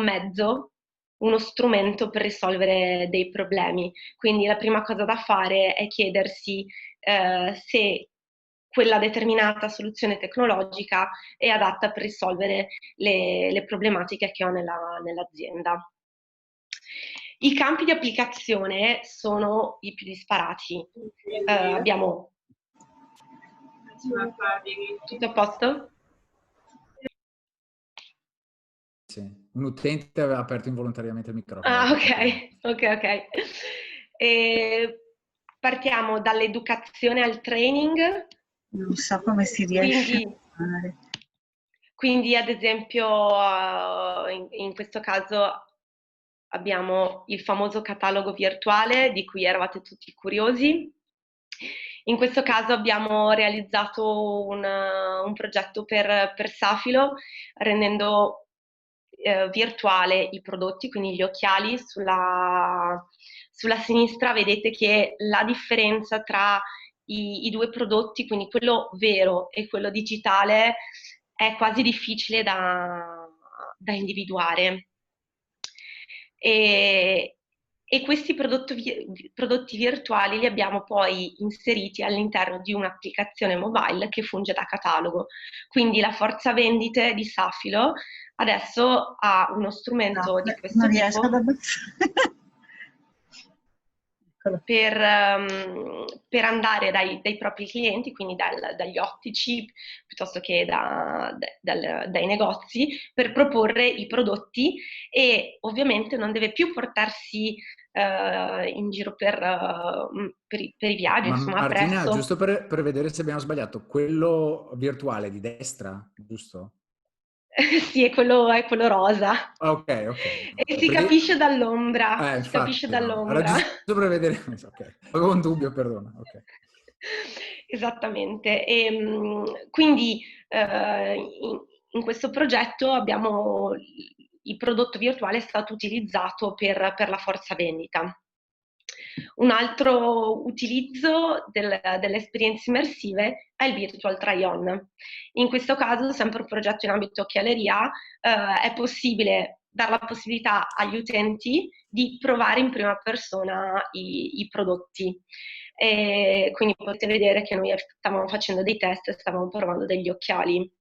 mezzo, uno strumento per risolvere dei problemi. Quindi la prima cosa da fare è chiedersi se quella determinata soluzione tecnologica è adatta per risolvere le problematiche che ho nell'azienda. I campi di applicazione sono i più disparati. Abbiamo... Tutto a posto? Sì. Un utente aveva aperto involontariamente il microfono. Ah, ok. Partiamo dall'educazione al training. Non so come si riesce a fare. Quindi, ad esempio, in questo caso abbiamo il famoso catalogo virtuale di cui eravate tutti curiosi. In questo caso abbiamo realizzato un progetto per Safilo, rendendo virtuale i prodotti, quindi gli occhiali. Sulla sinistra vedete che la differenza tra i due prodotti, quindi quello vero e quello digitale, è quasi difficile da individuare. E questi prodotti virtuali li abbiamo poi inseriti all'interno di un'applicazione mobile che funge da catalogo. Quindi la forza vendite di Safilo adesso ha uno strumento di questo non tipo. riesco ad abbassare. Per andare dai propri clienti, quindi dagli ottici piuttosto che dai negozi, per proporre i prodotti, e ovviamente non deve più portarsi in giro per i viaggi, insomma, Martina, presso. giusto per vedere se abbiamo sbagliato, quello virtuale di destra, giusto? Sì, è quello rosa. Ok. E si capisce dall'ombra. Infatti, si capisce no. dall'ombra. Era giusto per vedere. Ok, avevo un dubbio, perdona. Okay. Esattamente. Quindi in questo progetto il prodotto virtuale è stato utilizzato per la forza vendita. Un altro utilizzo delle esperienze immersive è il virtual try-on. In questo caso, sempre un progetto in ambito occhialeria, è possibile dare la possibilità agli utenti di provare in prima persona i prodotti. Quindi potete vedere che noi stavamo facendo dei test e stavamo provando degli occhiali.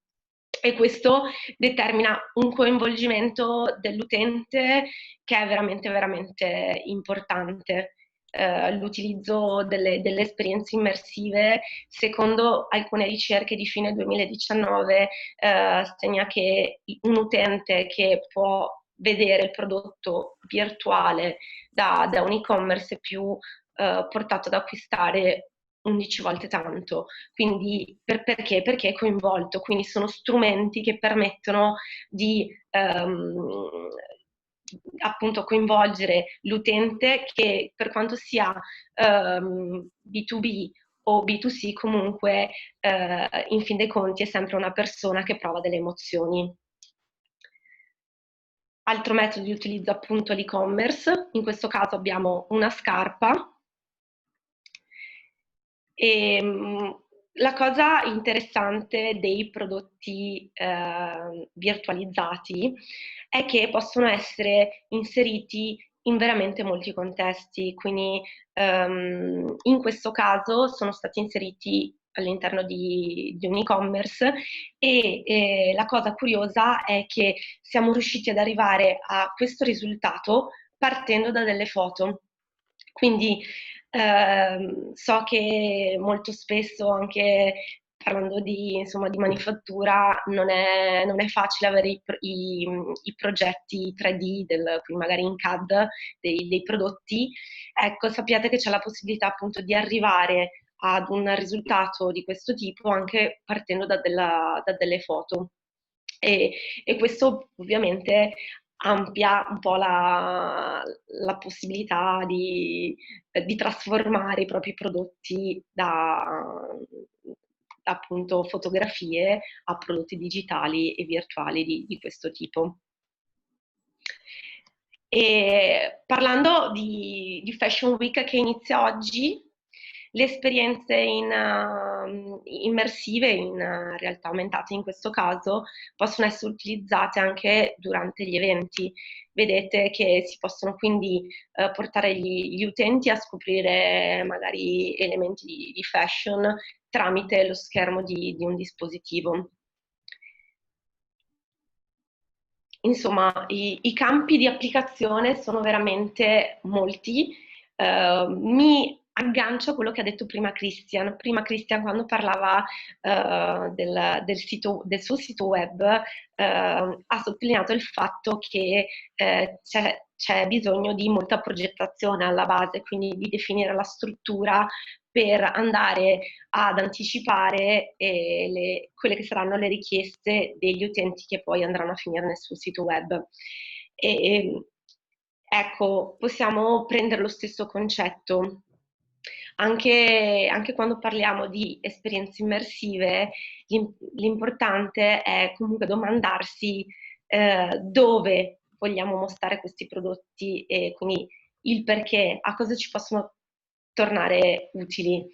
E questo determina un coinvolgimento dell'utente che è veramente, veramente importante. L'utilizzo delle esperienze immersive, secondo alcune ricerche di fine 2019, segna che un utente che può vedere il prodotto virtuale da un e-commerce è più portato ad acquistare 11 volte tanto. Quindi perché? Perché è coinvolto, quindi sono strumenti che permettono di appunto coinvolgere l'utente, che per quanto sia B2B o B2C, comunque in fin dei conti è sempre una persona che prova delle emozioni. Altro metodo di utilizzo, appunto, l'e-commerce. In questo caso abbiamo una scarpa. La cosa interessante dei prodotti virtualizzati è che possono essere inseriti in veramente molti contesti, quindi in questo caso sono stati inseriti all'interno di un e-commerce, e la cosa curiosa è che siamo riusciti ad arrivare a questo risultato partendo da delle foto. Quindi so che molto spesso anche parlando insomma, di manifattura, non è facile avere i progetti 3D, quindi magari in CAD, dei prodotti. Ecco, sappiate che c'è la possibilità appunto di arrivare ad un risultato di questo tipo anche partendo da delle foto. E questo ovviamente amplia un po' la possibilità di trasformare i propri prodotti da appunto fotografie a prodotti digitali e virtuali di questo tipo. E parlando di Fashion Week che inizia oggi, le esperienze immersive, in realtà aumentate in questo caso, possono essere utilizzate anche durante gli eventi. Vedete che si possono quindi portare gli utenti a scoprire magari elementi di fashion tramite lo schermo di un dispositivo. Insomma, i campi di applicazione sono veramente molti. Mi aggancio a quello che ha detto prima Christian. Prima Christian, quando parlava del suo sito web, ha sottolineato il fatto che c'è bisogno di molta progettazione alla base, quindi di definire la struttura per andare ad anticipare quelle che saranno le richieste degli utenti che poi andranno a finire nel suo sito web. Ecco, possiamo prendere lo stesso concetto. Anche quando parliamo di esperienze immersive, l'importante è comunque domandarsi dove vogliamo mostrare questi prodotti e quindi il perché, a cosa ci possono tornare utili.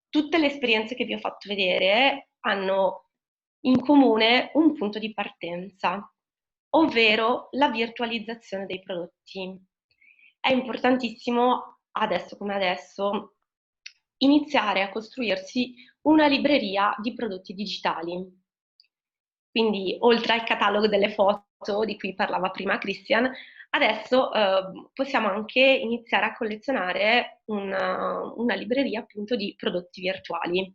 Tutte le esperienze che vi ho fatto vedere hanno in comune un punto di partenza, ovvero la virtualizzazione dei prodotti. È importantissimo, adesso come adesso, iniziare a costruirsi una libreria di prodotti digitali. Quindi, oltre al catalogo delle foto di cui parlava prima Christian, adesso possiamo anche iniziare a collezionare una libreria appunto di prodotti virtuali.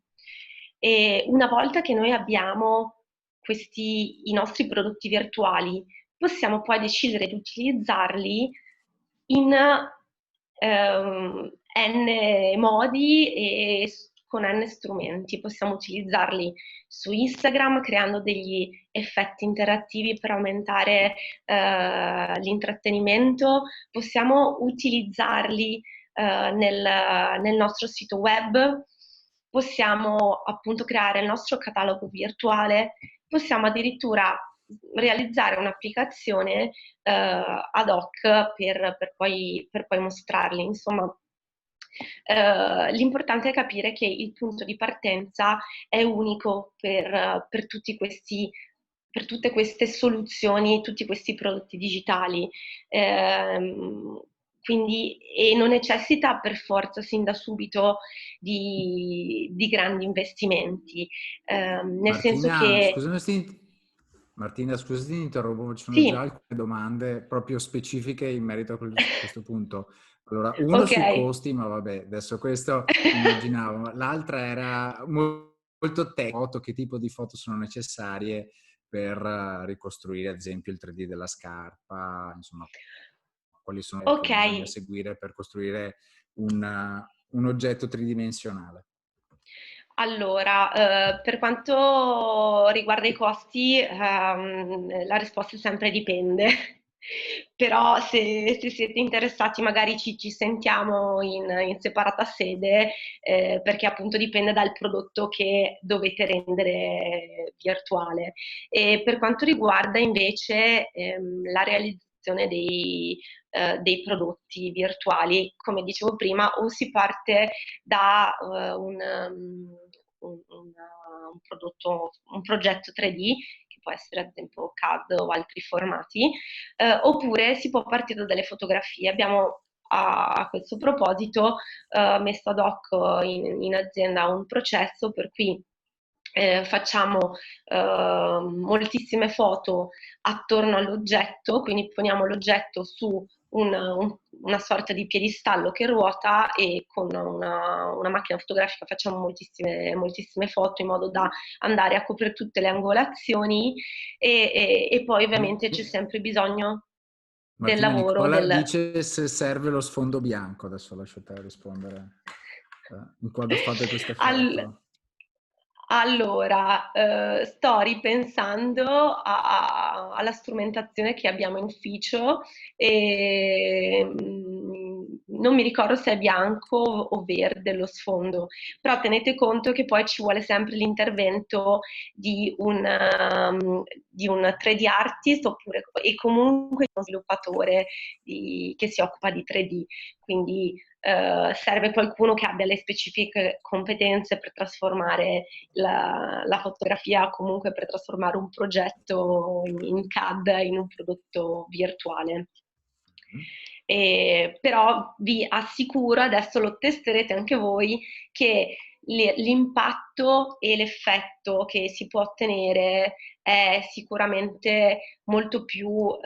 E una volta che noi abbiamo i nostri prodotti virtuali, possiamo poi decidere di utilizzarli in n modi e con n strumenti. Possiamo utilizzarli su Instagram creando degli effetti interattivi per aumentare l'intrattenimento, possiamo utilizzarli nel nostro sito web, possiamo appunto creare il nostro catalogo virtuale, possiamo addirittura realizzare un'applicazione ad hoc per poi mostrarli. Insomma, l'importante è capire che il punto di partenza è unico per tutte queste soluzioni, tutti questi prodotti digitali. Quindi, e non necessita per forza sin da subito di grandi investimenti, nel senso che... Martina, scusami, ti interrompo, ci sono Sì. già alcune domande proprio specifiche in merito a questo punto. Allora, uno Okay. sui costi, ma vabbè, adesso questo immaginavo. L'altra era molto tecnico, che tipo di foto sono necessarie per ricostruire, ad esempio, il 3D della scarpa, insomma, quali sono le che bisogna seguire per costruire un oggetto tridimensionale. Allora, per quanto riguarda i costi, la risposta è sempre dipende. Però se siete interessati magari ci sentiamo in separata sede, perché appunto dipende dal prodotto che dovete rendere virtuale. E per quanto riguarda invece la realizzazione dei prodotti virtuali, come dicevo prima, o si parte da un progetto 3D, che può essere ad esempio CAD o altri formati, oppure si può partire da delle fotografie. Abbiamo a questo proposito messo ad hoc in azienda un processo per cui facciamo moltissime foto attorno all'oggetto, quindi poniamo l'oggetto su una sorta di piedistallo che ruota, e con una macchina fotografica facciamo moltissime foto in modo da andare a coprire tutte le angolazioni, e poi ovviamente c'è sempre bisogno del Martina lavoro Nicola dice se serve lo sfondo bianco. Adesso lascio te rispondere. In quando fate queste foto. Allora, sto ripensando alla strumentazione che abbiamo in ufficio, e non mi ricordo se è bianco o verde lo sfondo, però tenete conto che poi ci vuole sempre l'intervento di un 3D artist, e comunque uno sviluppatore che si occupa di 3D, quindi serve qualcuno che abbia le specifiche competenze per trasformare la fotografia, comunque per trasformare un progetto in CAD in un prodotto virtuale. Però vi assicuro, adesso lo testerete anche voi, che l'impatto e l'effetto che si può ottenere è sicuramente molto più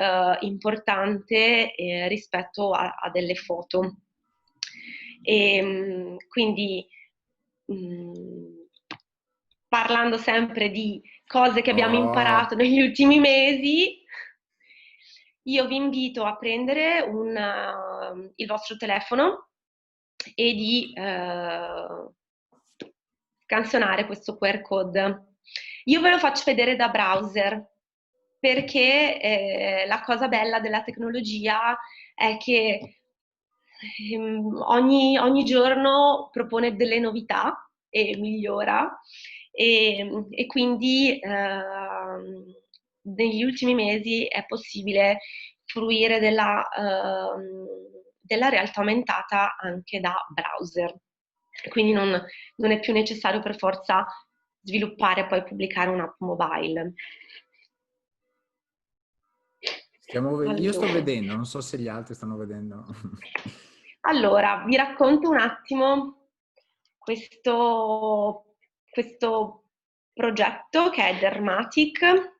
importante rispetto a delle foto. Quindi parlando sempre di cose che abbiamo imparato negli ultimi mesi, io vi invito a prendere il vostro telefono e di scansionare questo QR code. Io ve lo faccio vedere da browser, perché la cosa bella della tecnologia è che ogni giorno propone delle novità e migliora, e quindi negli ultimi mesi è possibile fruire della realtà aumentata anche da browser. Quindi non è più necessario per forza sviluppare e poi pubblicare un'app mobile. Io sto vedendo, non so se gli altri stanno vedendo. Allora, vi racconto un attimo questo progetto che è Dermatic.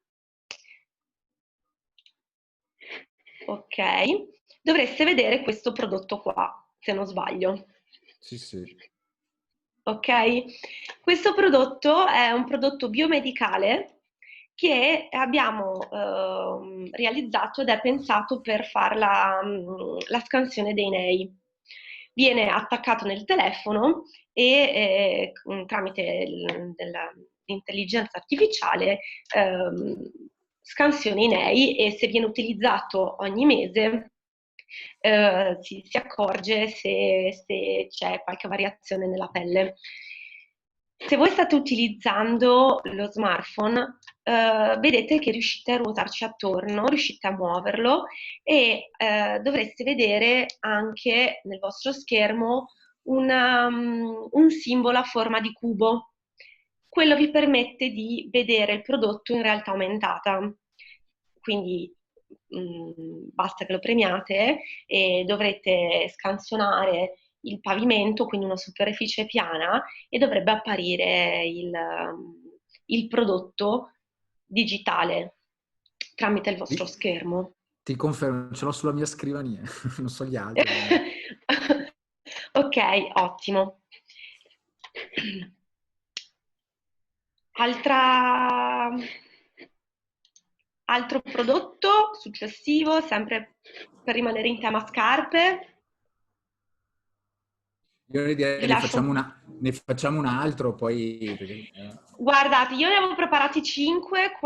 Ok, dovreste vedere questo prodotto qua, se non sbaglio. Sì. Ok, questo prodotto è un prodotto biomedicale che abbiamo realizzato ed è pensato per fare la scansione dei nei. Viene attaccato nel telefono e tramite l'intelligenza artificiale scansiona i nei, e se viene utilizzato ogni mese si accorge se c'è qualche variazione nella pelle. Se voi state utilizzando lo smartphone, vedete che riuscite a ruotarci attorno, riuscite a muoverlo, e dovreste vedere anche nel vostro schermo un simbolo a forma di cubo. Quello vi permette di vedere il prodotto in realtà aumentata. Quindi basta che lo premiate e dovrete scansionare il pavimento, quindi una superficie piana, e dovrebbe apparire il prodotto digitale tramite il vostro schermo. Ti confermo, ce l'ho sulla mia scrivania, non so gli altri. Ok, ottimo. Altro prodotto successivo, sempre per rimanere in tema scarpe. Io direi ne facciamo un altro, poi... Guardate, io ne avevo preparati 5,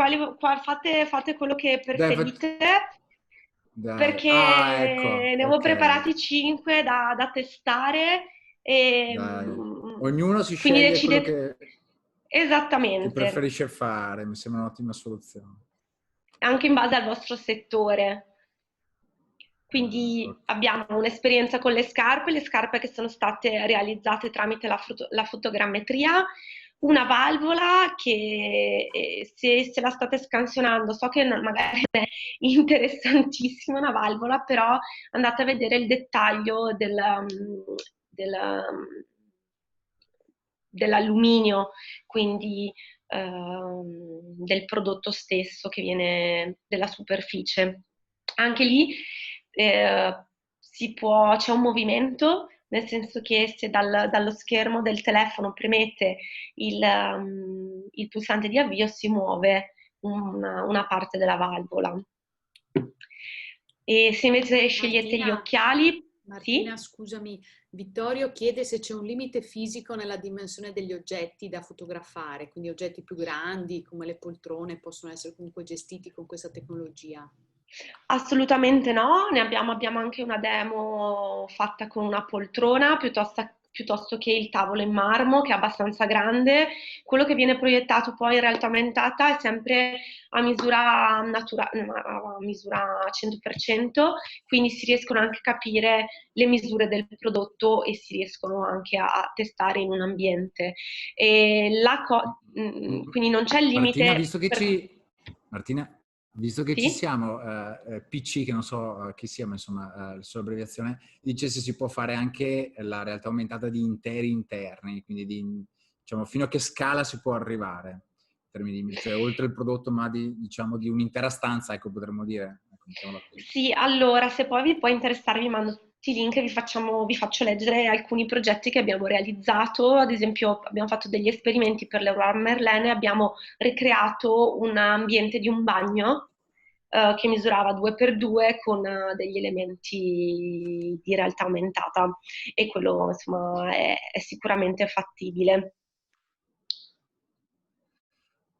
fate quello che preferite, perché ecco, ne avevo preparati 5 da testare. Ognuno si quindi sceglie quello che esattamente, preferisce fare, mi sembra un'ottima soluzione. Anche in base al vostro settore. Quindi abbiamo un'esperienza con le scarpe che sono state realizzate tramite la fotogrammetria, una valvola che se la state scansionando, so che magari non è interessantissima una valvola, però andate a vedere il dettaglio dell'alluminio, quindi del prodotto stesso che viene della superficie. Anche lì c'è un movimento, nel senso che se dallo schermo del telefono premete il pulsante di avvio si muove una parte della valvola. E se invece scegliete gli occhiali... Martina, sì? scusami, Vittorio chiede se c'è un limite fisico nella dimensione degli oggetti da fotografare, quindi oggetti più grandi come le poltrone possono essere comunque gestiti con questa tecnologia. Assolutamente no, abbiamo anche una demo fatta con una poltrona piuttosto che il tavolo in marmo, che è abbastanza grande. Quello che viene proiettato poi in realtà aumentata è sempre a misura a misura 100%, quindi si riescono anche a capire le misure del prodotto e si riescono anche a testare in un ambiente. Quindi non c'è il limite. Martina, visto che ci Sì? siamo, PC, che non so chi sia, ma insomma la sua abbreviazione, dice se si può fare anche la realtà aumentata di interi interni, quindi diciamo fino a che scala si può arrivare, in termini di, cioè oltre il prodotto, ma diciamo di un'intera stanza, ecco, potremmo dire. Ecco, mettiamola così. Sì, allora, se poi vi può interessare, vi mando tutti i link e vi faccio leggere alcuni progetti che abbiamo realizzato. Ad esempio, abbiamo fatto degli esperimenti per l'Aurora Merlin e abbiamo ricreato un ambiente di un bagno che misurava 2x2 con degli elementi di realtà aumentata, e quello, insomma, è sicuramente fattibile.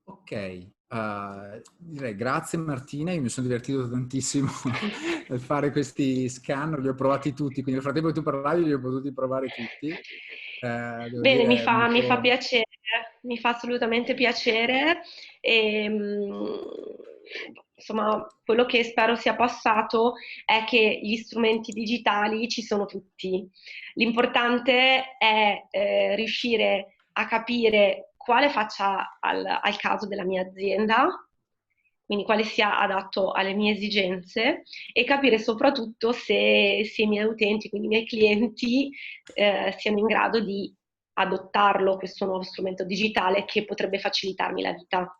Ok, direi grazie Martina, io mi sono divertito tantissimo nel fare questi scanner, li ho provati tutti, quindi nel frattempo che tu parlavi li ho potuti provare tutti. Devo Bene, mi dire fa molto... piacere, mi fa assolutamente piacere. E, insomma, quello che spero sia passato è che gli strumenti digitali ci sono tutti. L'importante è riuscire a capire quale faccia al caso della mia azienda, quindi quale sia adatto alle mie esigenze, e capire soprattutto se i miei utenti, quindi i miei clienti, siano in grado di adottarlo, questo nuovo strumento digitale che potrebbe facilitarmi la vita.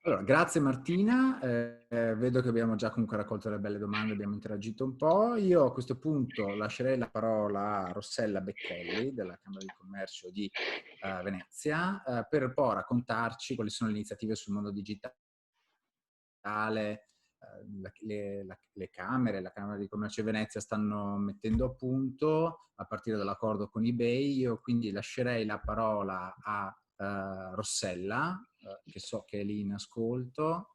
Allora, grazie Martina, vedo che abbiamo già comunque raccolto le belle domande, abbiamo interagito un po'. Io a questo punto lascerei la parola a Rossella Becchelli della Camera di Commercio di Venezia per poi raccontarci quali sono le iniziative sul mondo digitale, le Camere, la Camera di Commercio di Venezia stanno mettendo a punto a partire dall'accordo con eBay. Io quindi lascerei la parola a Rossella, che so che è lì in ascolto.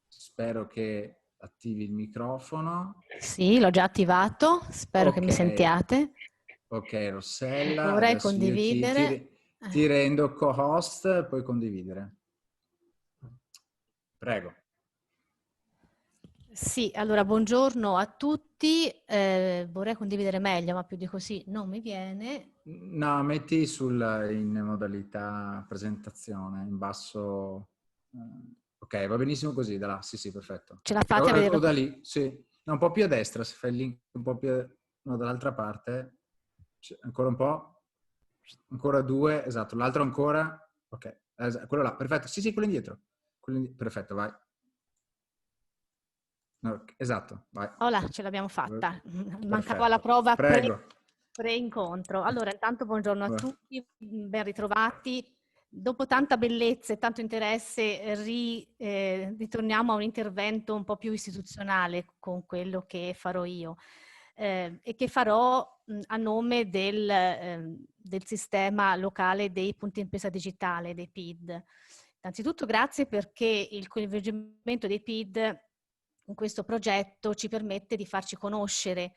Spero che attivi il microfono. Sì, l'ho già attivato, spero che mi Ok. sentiate. Ok, Rossella, Vorrei adesso io condividere. ti rendo co-host, puoi condividere. Prego. Sì, allora buongiorno a tutti. Vorrei condividere meglio, ma più di così non mi viene. No, metti in modalità presentazione, in basso. Ok, va benissimo così, da là. Sì, sì, perfetto. Ce la fate a vedere? O da lì, sì. No, un po' più a destra, se fai il link un po' più no, dall'altra parte. Ancora un po'. Ancora due, esatto. L'altro ancora. Ok, quello là, perfetto. Sì, sì, quello indietro. Perfetto, vai. No, esatto, vai. Oh là, ce l'abbiamo fatta. Perfetto. Mancava la prova Prego. pre-incontro. Allora, intanto buongiorno a tutti, ben ritrovati. Dopo tanta bellezza e tanto interesse ritorniamo a un intervento un po' più istituzionale con quello che farò io e che farò a nome del sistema locale dei punti impresa digitale, dei PID. Innanzitutto grazie perché il coinvolgimento dei PID in questo progetto ci permette di farci conoscere.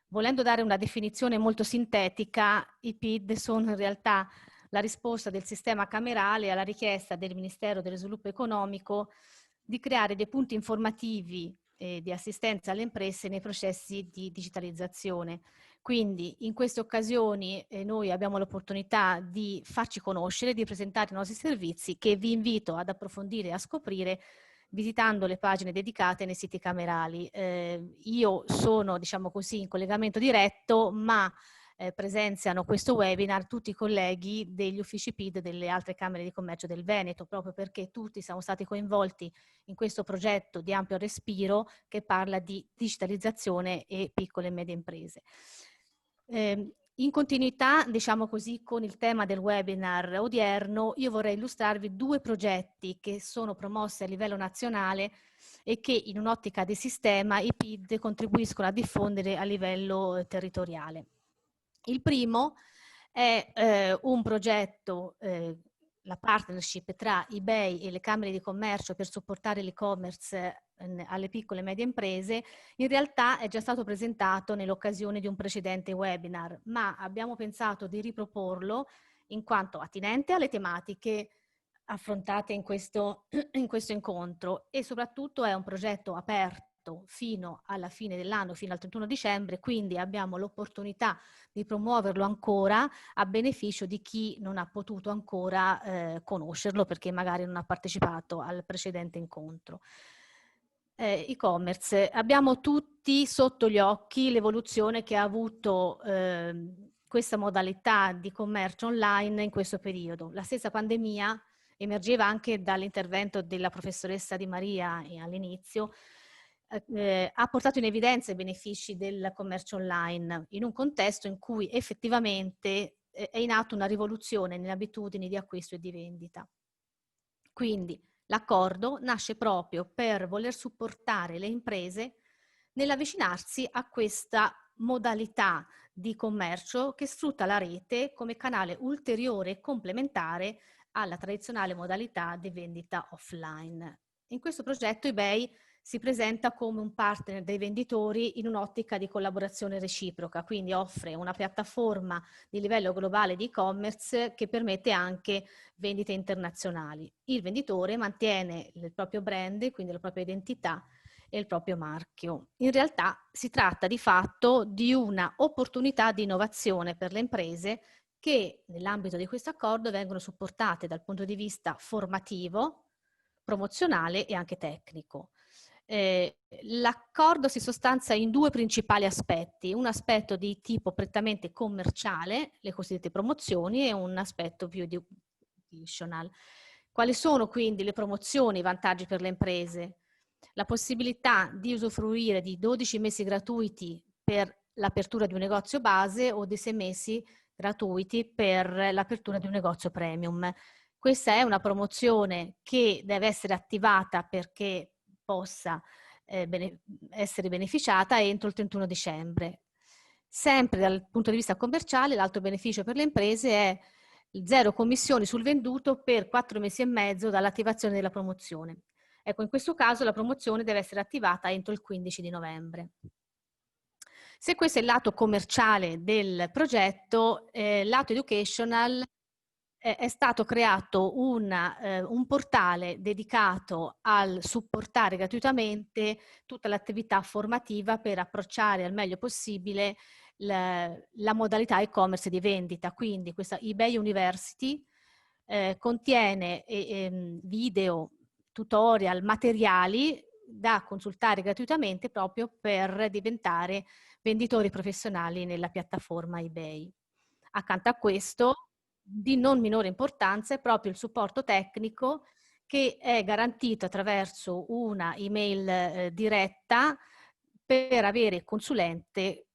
Volendo dare una definizione molto sintetica, i PID sono in realtà la risposta del sistema camerale alla richiesta del Ministero dello Sviluppo Economico di creare dei punti informativi e di assistenza alle imprese nei processi di digitalizzazione. Quindi in queste occasioni noi abbiamo l'opportunità di farci conoscere, di presentare i nostri servizi, che vi invito ad approfondire e a scoprire visitando le pagine dedicate nei siti camerali. Io sono, diciamo così, in collegamento diretto, ma presenziano questo webinar tutti i colleghi degli uffici PID delle altre Camere di Commercio del Veneto, proprio perché tutti siamo stati coinvolti in questo progetto di ampio respiro che parla di digitalizzazione e piccole e medie imprese. In continuità, diciamo così, con il tema del webinar odierno, io vorrei illustrarvi 2 progetti che sono promossi a livello nazionale e che in un'ottica di sistema i PID contribuiscono a diffondere a livello territoriale. Il primo è un progetto, la partnership tra eBay e le Camere di Commercio per supportare l'e-commerce alle piccole e medie imprese. In realtà è già stato presentato nell'occasione di un precedente webinar, ma abbiamo pensato di riproporlo in quanto attinente alle tematiche affrontate in questo incontro, e soprattutto è un progetto aperto fino alla fine dell'anno, fino al 31 dicembre, quindi abbiamo l'opportunità di promuoverlo ancora a beneficio di chi non ha potuto ancora conoscerlo perché magari non ha partecipato al precedente incontro. E-commerce. Abbiamo tutti sotto gli occhi l'evoluzione che ha avuto questa modalità di commercio online in questo periodo. La stessa pandemia emergeva anche dall'intervento della professoressa Di Maria all'inizio, ha portato in evidenza i benefici del commercio online in un contesto in cui effettivamente è in atto una rivoluzione nelle abitudini di acquisto e di vendita. Quindi l'accordo nasce proprio per voler supportare le imprese nell'avvicinarsi a questa modalità di commercio che sfrutta la rete come canale ulteriore e complementare alla tradizionale modalità di vendita offline. In questo progetto eBay si presenta come un partner dei venditori in un'ottica di collaborazione reciproca, quindi offre una piattaforma di livello globale di e-commerce che permette anche vendite internazionali. Il venditore mantiene il proprio brand, quindi la propria identità e il proprio marchio. In realtà si tratta di fatto di una opportunità di innovazione per le imprese che nell'ambito di questo accordo vengono supportate dal punto di vista formativo, promozionale e anche tecnico. L'accordo si sostanzia in 2 principali aspetti, un aspetto di tipo prettamente commerciale, le cosiddette promozioni, e un aspetto più educational. Quali sono quindi le promozioni, i vantaggi per le imprese? La possibilità di usufruire di 12 mesi gratuiti per l'apertura di un negozio base o di 6 mesi gratuiti per l'apertura di un negozio premium. Questa è una promozione che deve essere attivata perché possa essere beneficiata entro il 31 dicembre. Sempre dal punto di vista commerciale, l'altro beneficio per le imprese è 0 commissioni sul venduto per 4 mesi e mezzo dall'attivazione della promozione. Ecco, in questo caso la promozione deve essere attivata entro il 15 di novembre. Se questo è il lato commerciale del progetto, lato educational, è stato creato un portale dedicato al supportare gratuitamente tutta l'attività formativa per approcciare al meglio possibile la modalità e-commerce di vendita. Quindi questa eBay University contiene video, tutorial, materiali da consultare gratuitamente proprio per diventare venditori professionali nella piattaforma eBay. Accanto a questo, di non minore importanza, è proprio il supporto tecnico che è garantito attraverso una email diretta per avere consulenze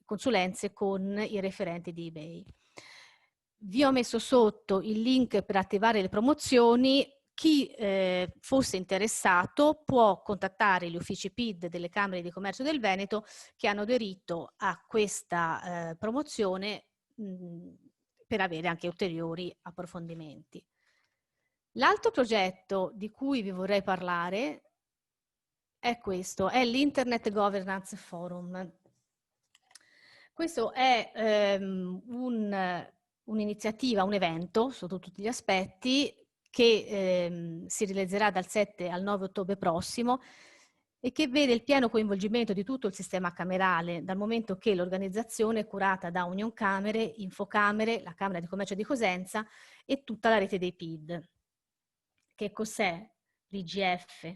con i referenti di eBay. Vi ho messo sotto il link per attivare le promozioni. Chi fosse interessato può contattare gli uffici PID delle Camere di Commercio del Veneto che hanno aderito a questa promozione per avere anche ulteriori approfondimenti. L'altro progetto di cui vi vorrei parlare è questo, è l'Internet Governance Forum. Questo è un'iniziativa, un evento sotto tutti gli aspetti che si realizzerà dal 7 al 9 ottobre prossimo e che vede il pieno coinvolgimento di tutto il sistema camerale, dal momento che l'organizzazione è curata da Union Camere, Infocamere, la Camera di Commercio di Cosenza e tutta la rete dei PID. Che cos'è l'IGF?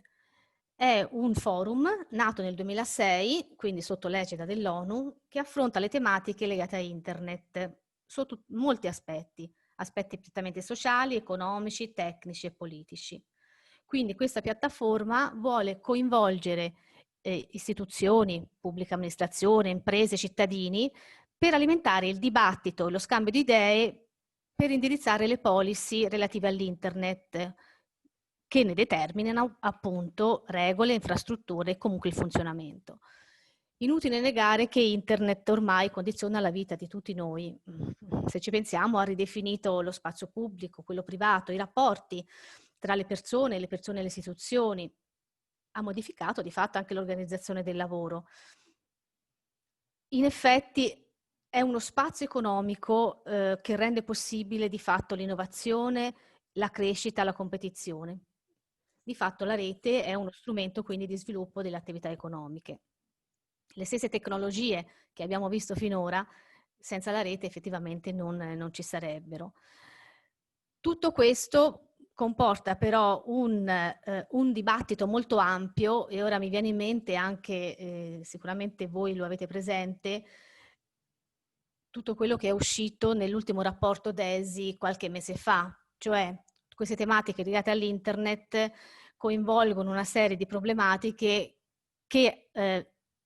è un forum nato nel 2006, quindi sotto l'egida dell'ONU, che affronta le tematiche legate a Internet sotto molti aspetti prettamente sociali, economici, tecnici e politici. Quindi questa piattaforma vuole coinvolgere istituzioni, pubblica amministrazione, imprese, cittadini, per alimentare il dibattito e lo scambio di idee per indirizzare le policy relative all'Internet, che ne determinano appunto regole, infrastrutture e comunque il funzionamento. Inutile negare che Internet ormai condiziona la vita di tutti noi. Se ci pensiamo, ha ridefinito lo spazio pubblico, quello privato, i rapporti tra le persone e le istituzioni, ha modificato di fatto anche l'organizzazione del lavoro. In effetti è uno spazio economico che rende possibile di fatto l'innovazione, la crescita, la competizione. Di fatto la rete è uno strumento quindi di sviluppo delle attività economiche. Le stesse tecnologie che abbiamo visto finora, senza la rete effettivamente non ci sarebbero. Tutto questo comporta però un dibattito molto ampio, e ora mi viene in mente anche, sicuramente voi lo avete presente, tutto quello che è uscito nell'ultimo rapporto DESI qualche mese fa, cioè queste tematiche legate all'Internet coinvolgono una serie di problematiche che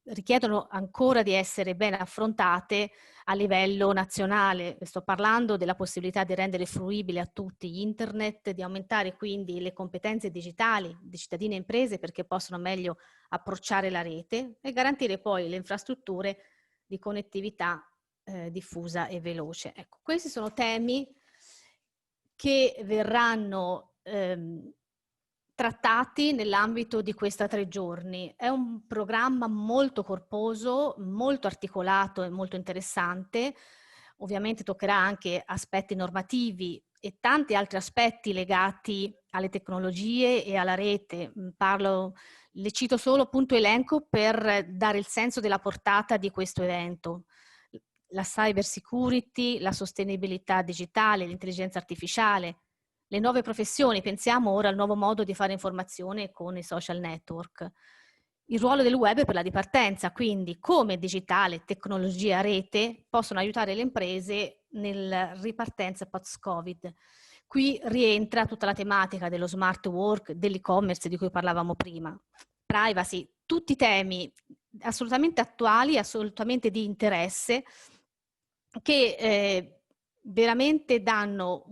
richiedono ancora di essere ben affrontate a livello nazionale. Sto parlando della possibilità di rendere fruibile a tutti Internet, di aumentare quindi le competenze digitali di cittadini e imprese perché possono meglio approcciare la rete e garantire poi le infrastrutture di connettività diffusa e veloce. Ecco, questi sono temi che verranno trattati nell'ambito di questa 3 giorni. È un programma molto corposo, molto articolato e molto interessante. Ovviamente toccherà anche aspetti normativi e tanti altri aspetti legati alle tecnologie e alla rete. Le cito solo punto elenco per dare il senso della portata di questo evento. La cyber security, la sostenibilità digitale, l'intelligenza artificiale, le nuove professioni, pensiamo ora al nuovo modo di fare informazione con i social network, il ruolo del web per la ripartenza, quindi come digitale, tecnologia, rete possono aiutare le imprese nella ripartenza post-Covid. Qui rientra tutta la tematica dello smart work, dell'e-commerce di cui parlavamo prima, privacy, tutti temi assolutamente attuali, assolutamente di interesse, che veramente danno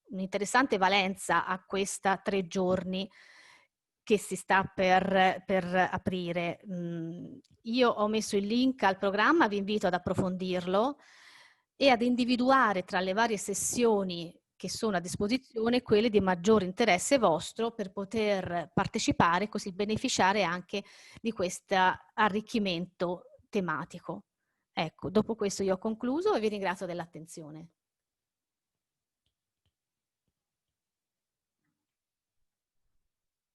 un'interessante valenza a questa 3 giorni che si sta per aprire. Io ho messo il link al programma, vi invito ad approfondirlo e ad individuare tra le varie sessioni che sono a disposizione quelle di maggiore interesse vostro per poter partecipare e così beneficiare anche di questo arricchimento tematico. Ecco, dopo questo io ho concluso e vi ringrazio dell'attenzione.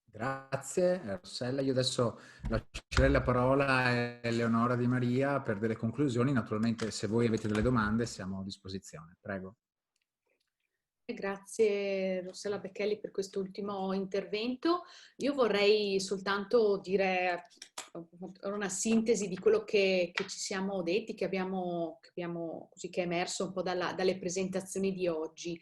Grazie Rossella, io adesso lascerei la parola a Eleonora Di Maria per delle conclusioni. Naturalmente se voi avete delle domande siamo a disposizione, prego. Grazie Rossella Becchelli per questo ultimo intervento. Io vorrei soltanto dire una sintesi di quello che ci siamo detti, che abbiamo così che è emerso un po' dalle presentazioni di oggi.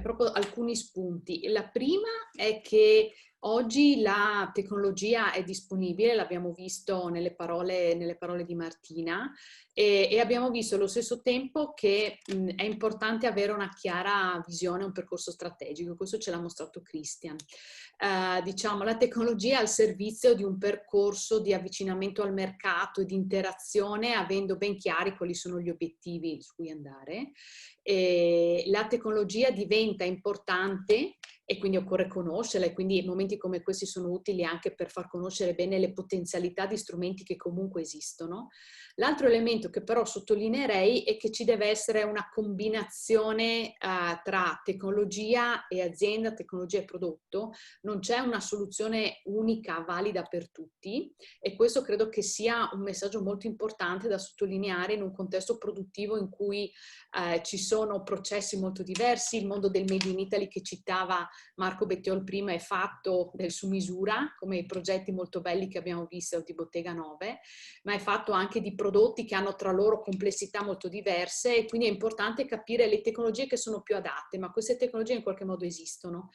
Proprio alcuni spunti. La prima è che oggi la tecnologia è disponibile, l'abbiamo visto nelle parole di Martina, e abbiamo visto allo stesso tempo che è importante avere una chiara visione, un percorso strategico. Questo ce l'ha mostrato Christian. Diciamo, la tecnologia è al servizio di un percorso di avvicinamento al mercato e di interazione, avendo ben chiari quali sono gli obiettivi su cui andare. La tecnologia diventa importante e quindi occorre conoscerla, e quindi momenti come questi sono utili anche per far conoscere bene le potenzialità di strumenti che comunque esistono. L'altro elemento che però sottolineerei è che ci deve essere una combinazione tra tecnologia e azienda, tecnologia e prodotto. Non c'è una soluzione unica valida per tutti, e questo credo che sia un messaggio molto importante da sottolineare in un contesto produttivo in cui ci sono processi molto diversi. Il mondo del Made in Italy che citava Marco Bettiol prima, è fatto su misura, come i progetti molto belli che abbiamo visto di Bottega 9, ma è fatto anche di prodotti che hanno tra loro complessità molto diverse, e quindi è importante capire le tecnologie che sono più adatte, ma queste tecnologie in qualche modo esistono.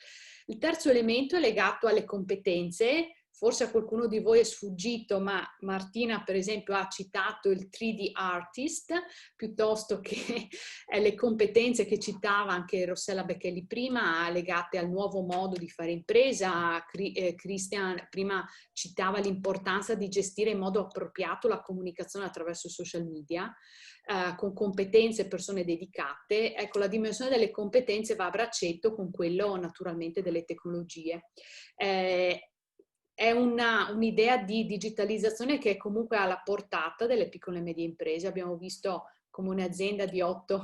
Il terzo elemento è legato alle competenze. Forse a qualcuno di voi è sfuggito, ma Martina per esempio ha citato il 3D artist, piuttosto che le competenze che citava anche Rossella Becchelli prima, legate al nuovo modo di fare impresa. Christian prima citava l'importanza di gestire in modo appropriato la comunicazione attraverso i social media, con competenze e persone dedicate. Ecco, la dimensione delle competenze va a braccetto con quello naturalmente delle tecnologie. È un'idea di digitalizzazione che è comunque alla portata delle piccole e medie imprese. Abbiamo visto come un'azienda di 8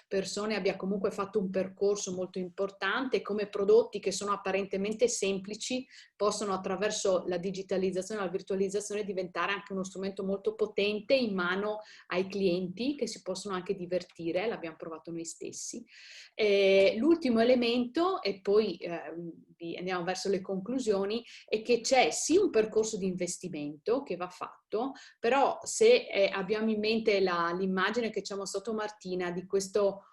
persone abbia comunque fatto un percorso molto importante, come prodotti che sono apparentemente semplici possono attraverso la digitalizzazione e la virtualizzazione diventare anche uno strumento molto potente in mano ai clienti, che si possono anche divertire, l'abbiamo provato noi stessi. L'ultimo elemento, e poi andiamo verso le conclusioni, è che c'è sì un percorso di investimento che va fatto, però se abbiamo in mente l'immagine che ci ha mostrato Martina di questo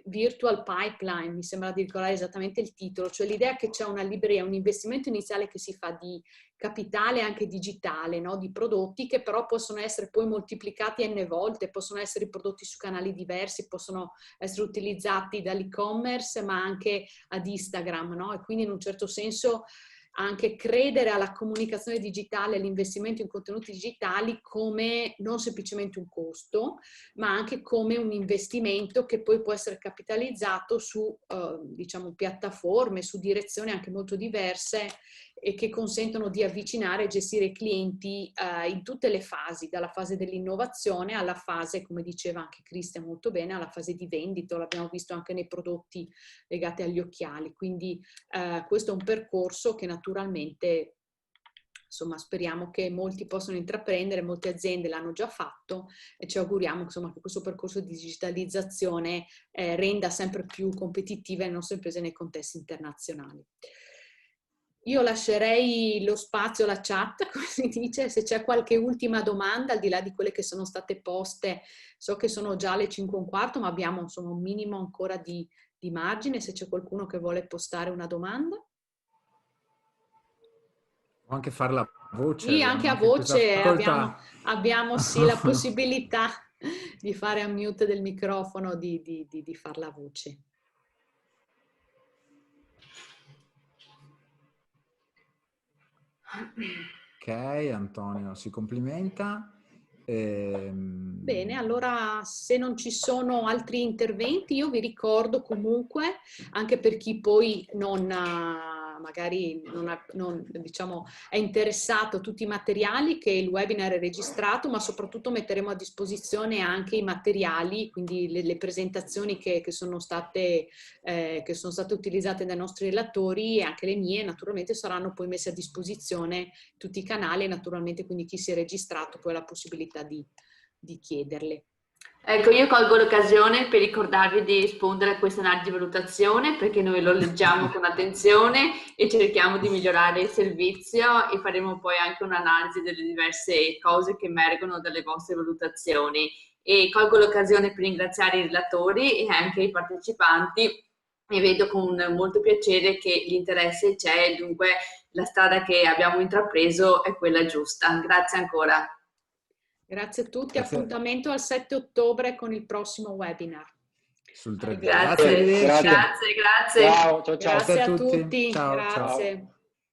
virtual pipeline, mi sembra di ricordare esattamente il titolo, cioè l'idea che c'è una libreria, un investimento iniziale che si fa di capitale anche digitale, no? Di prodotti che però possono essere poi moltiplicati n volte, possono essere prodotti su canali diversi, possono essere utilizzati dall'e-commerce ma anche ad Instagram, no? E quindi in un certo senso anche credere alla comunicazione digitale, all'investimento in contenuti digitali come non semplicemente un costo, ma anche come un investimento che poi può essere capitalizzato su diciamo piattaforme, su direzioni anche molto diverse e che consentono di avvicinare e gestire i clienti in tutte le fasi, dalla fase dell'innovazione alla fase, come diceva anche Christian molto bene, alla fase di vendita. L'abbiamo visto anche nei prodotti legati agli occhiali. Quindi questo è un percorso che naturalmente insomma speriamo che molti possano intraprendere, molte aziende l'hanno già fatto e ci auguriamo insomma che questo percorso di digitalizzazione renda sempre più competitive le nostre imprese nei contesti internazionali. Io lascerei lo spazio alla chat, come si dice, se c'è qualche ultima domanda, al di là di quelle che sono state poste. So che sono già le 5:15, ma abbiamo insomma un minimo ancora di margine, se c'è qualcuno che vuole postare una domanda. Può anche farla a voce. Sì, anche a voce abbiamo sì la possibilità di fare unmute del microfono, di farla a voce. Ok, Antonio si complimenta. Bene, allora se non ci sono altri interventi, io vi ricordo comunque, anche per chi poi magari non diciamo, è interessato a tutti i materiali, che il webinar è registrato, ma soprattutto metteremo a disposizione anche i materiali, quindi le presentazioni che sono state utilizzate dai nostri relatori, e anche le mie naturalmente saranno poi messe a disposizione tutti i canali, naturalmente quindi chi si è registrato poi ha la possibilità di chiederle. Ecco, io colgo l'occasione per ricordarvi di rispondere a questionario di valutazione, perché noi lo leggiamo con attenzione e cerchiamo di migliorare il servizio, e faremo poi anche un'analisi delle diverse cose che emergono dalle vostre valutazioni. E colgo l'occasione per ringraziare i relatori e anche i partecipanti, e vedo con molto piacere che l'interesse c'è e dunque la strada che abbiamo intrapreso è quella giusta. Grazie ancora. Grazie a tutti, Grazie. Appuntamento al 7 ottobre con il prossimo webinar. Sul 3D. Grazie. Grazie. Grazie. Ciao, ciao, ciao. Grazie a tutti. Ciao, Grazie. ciao.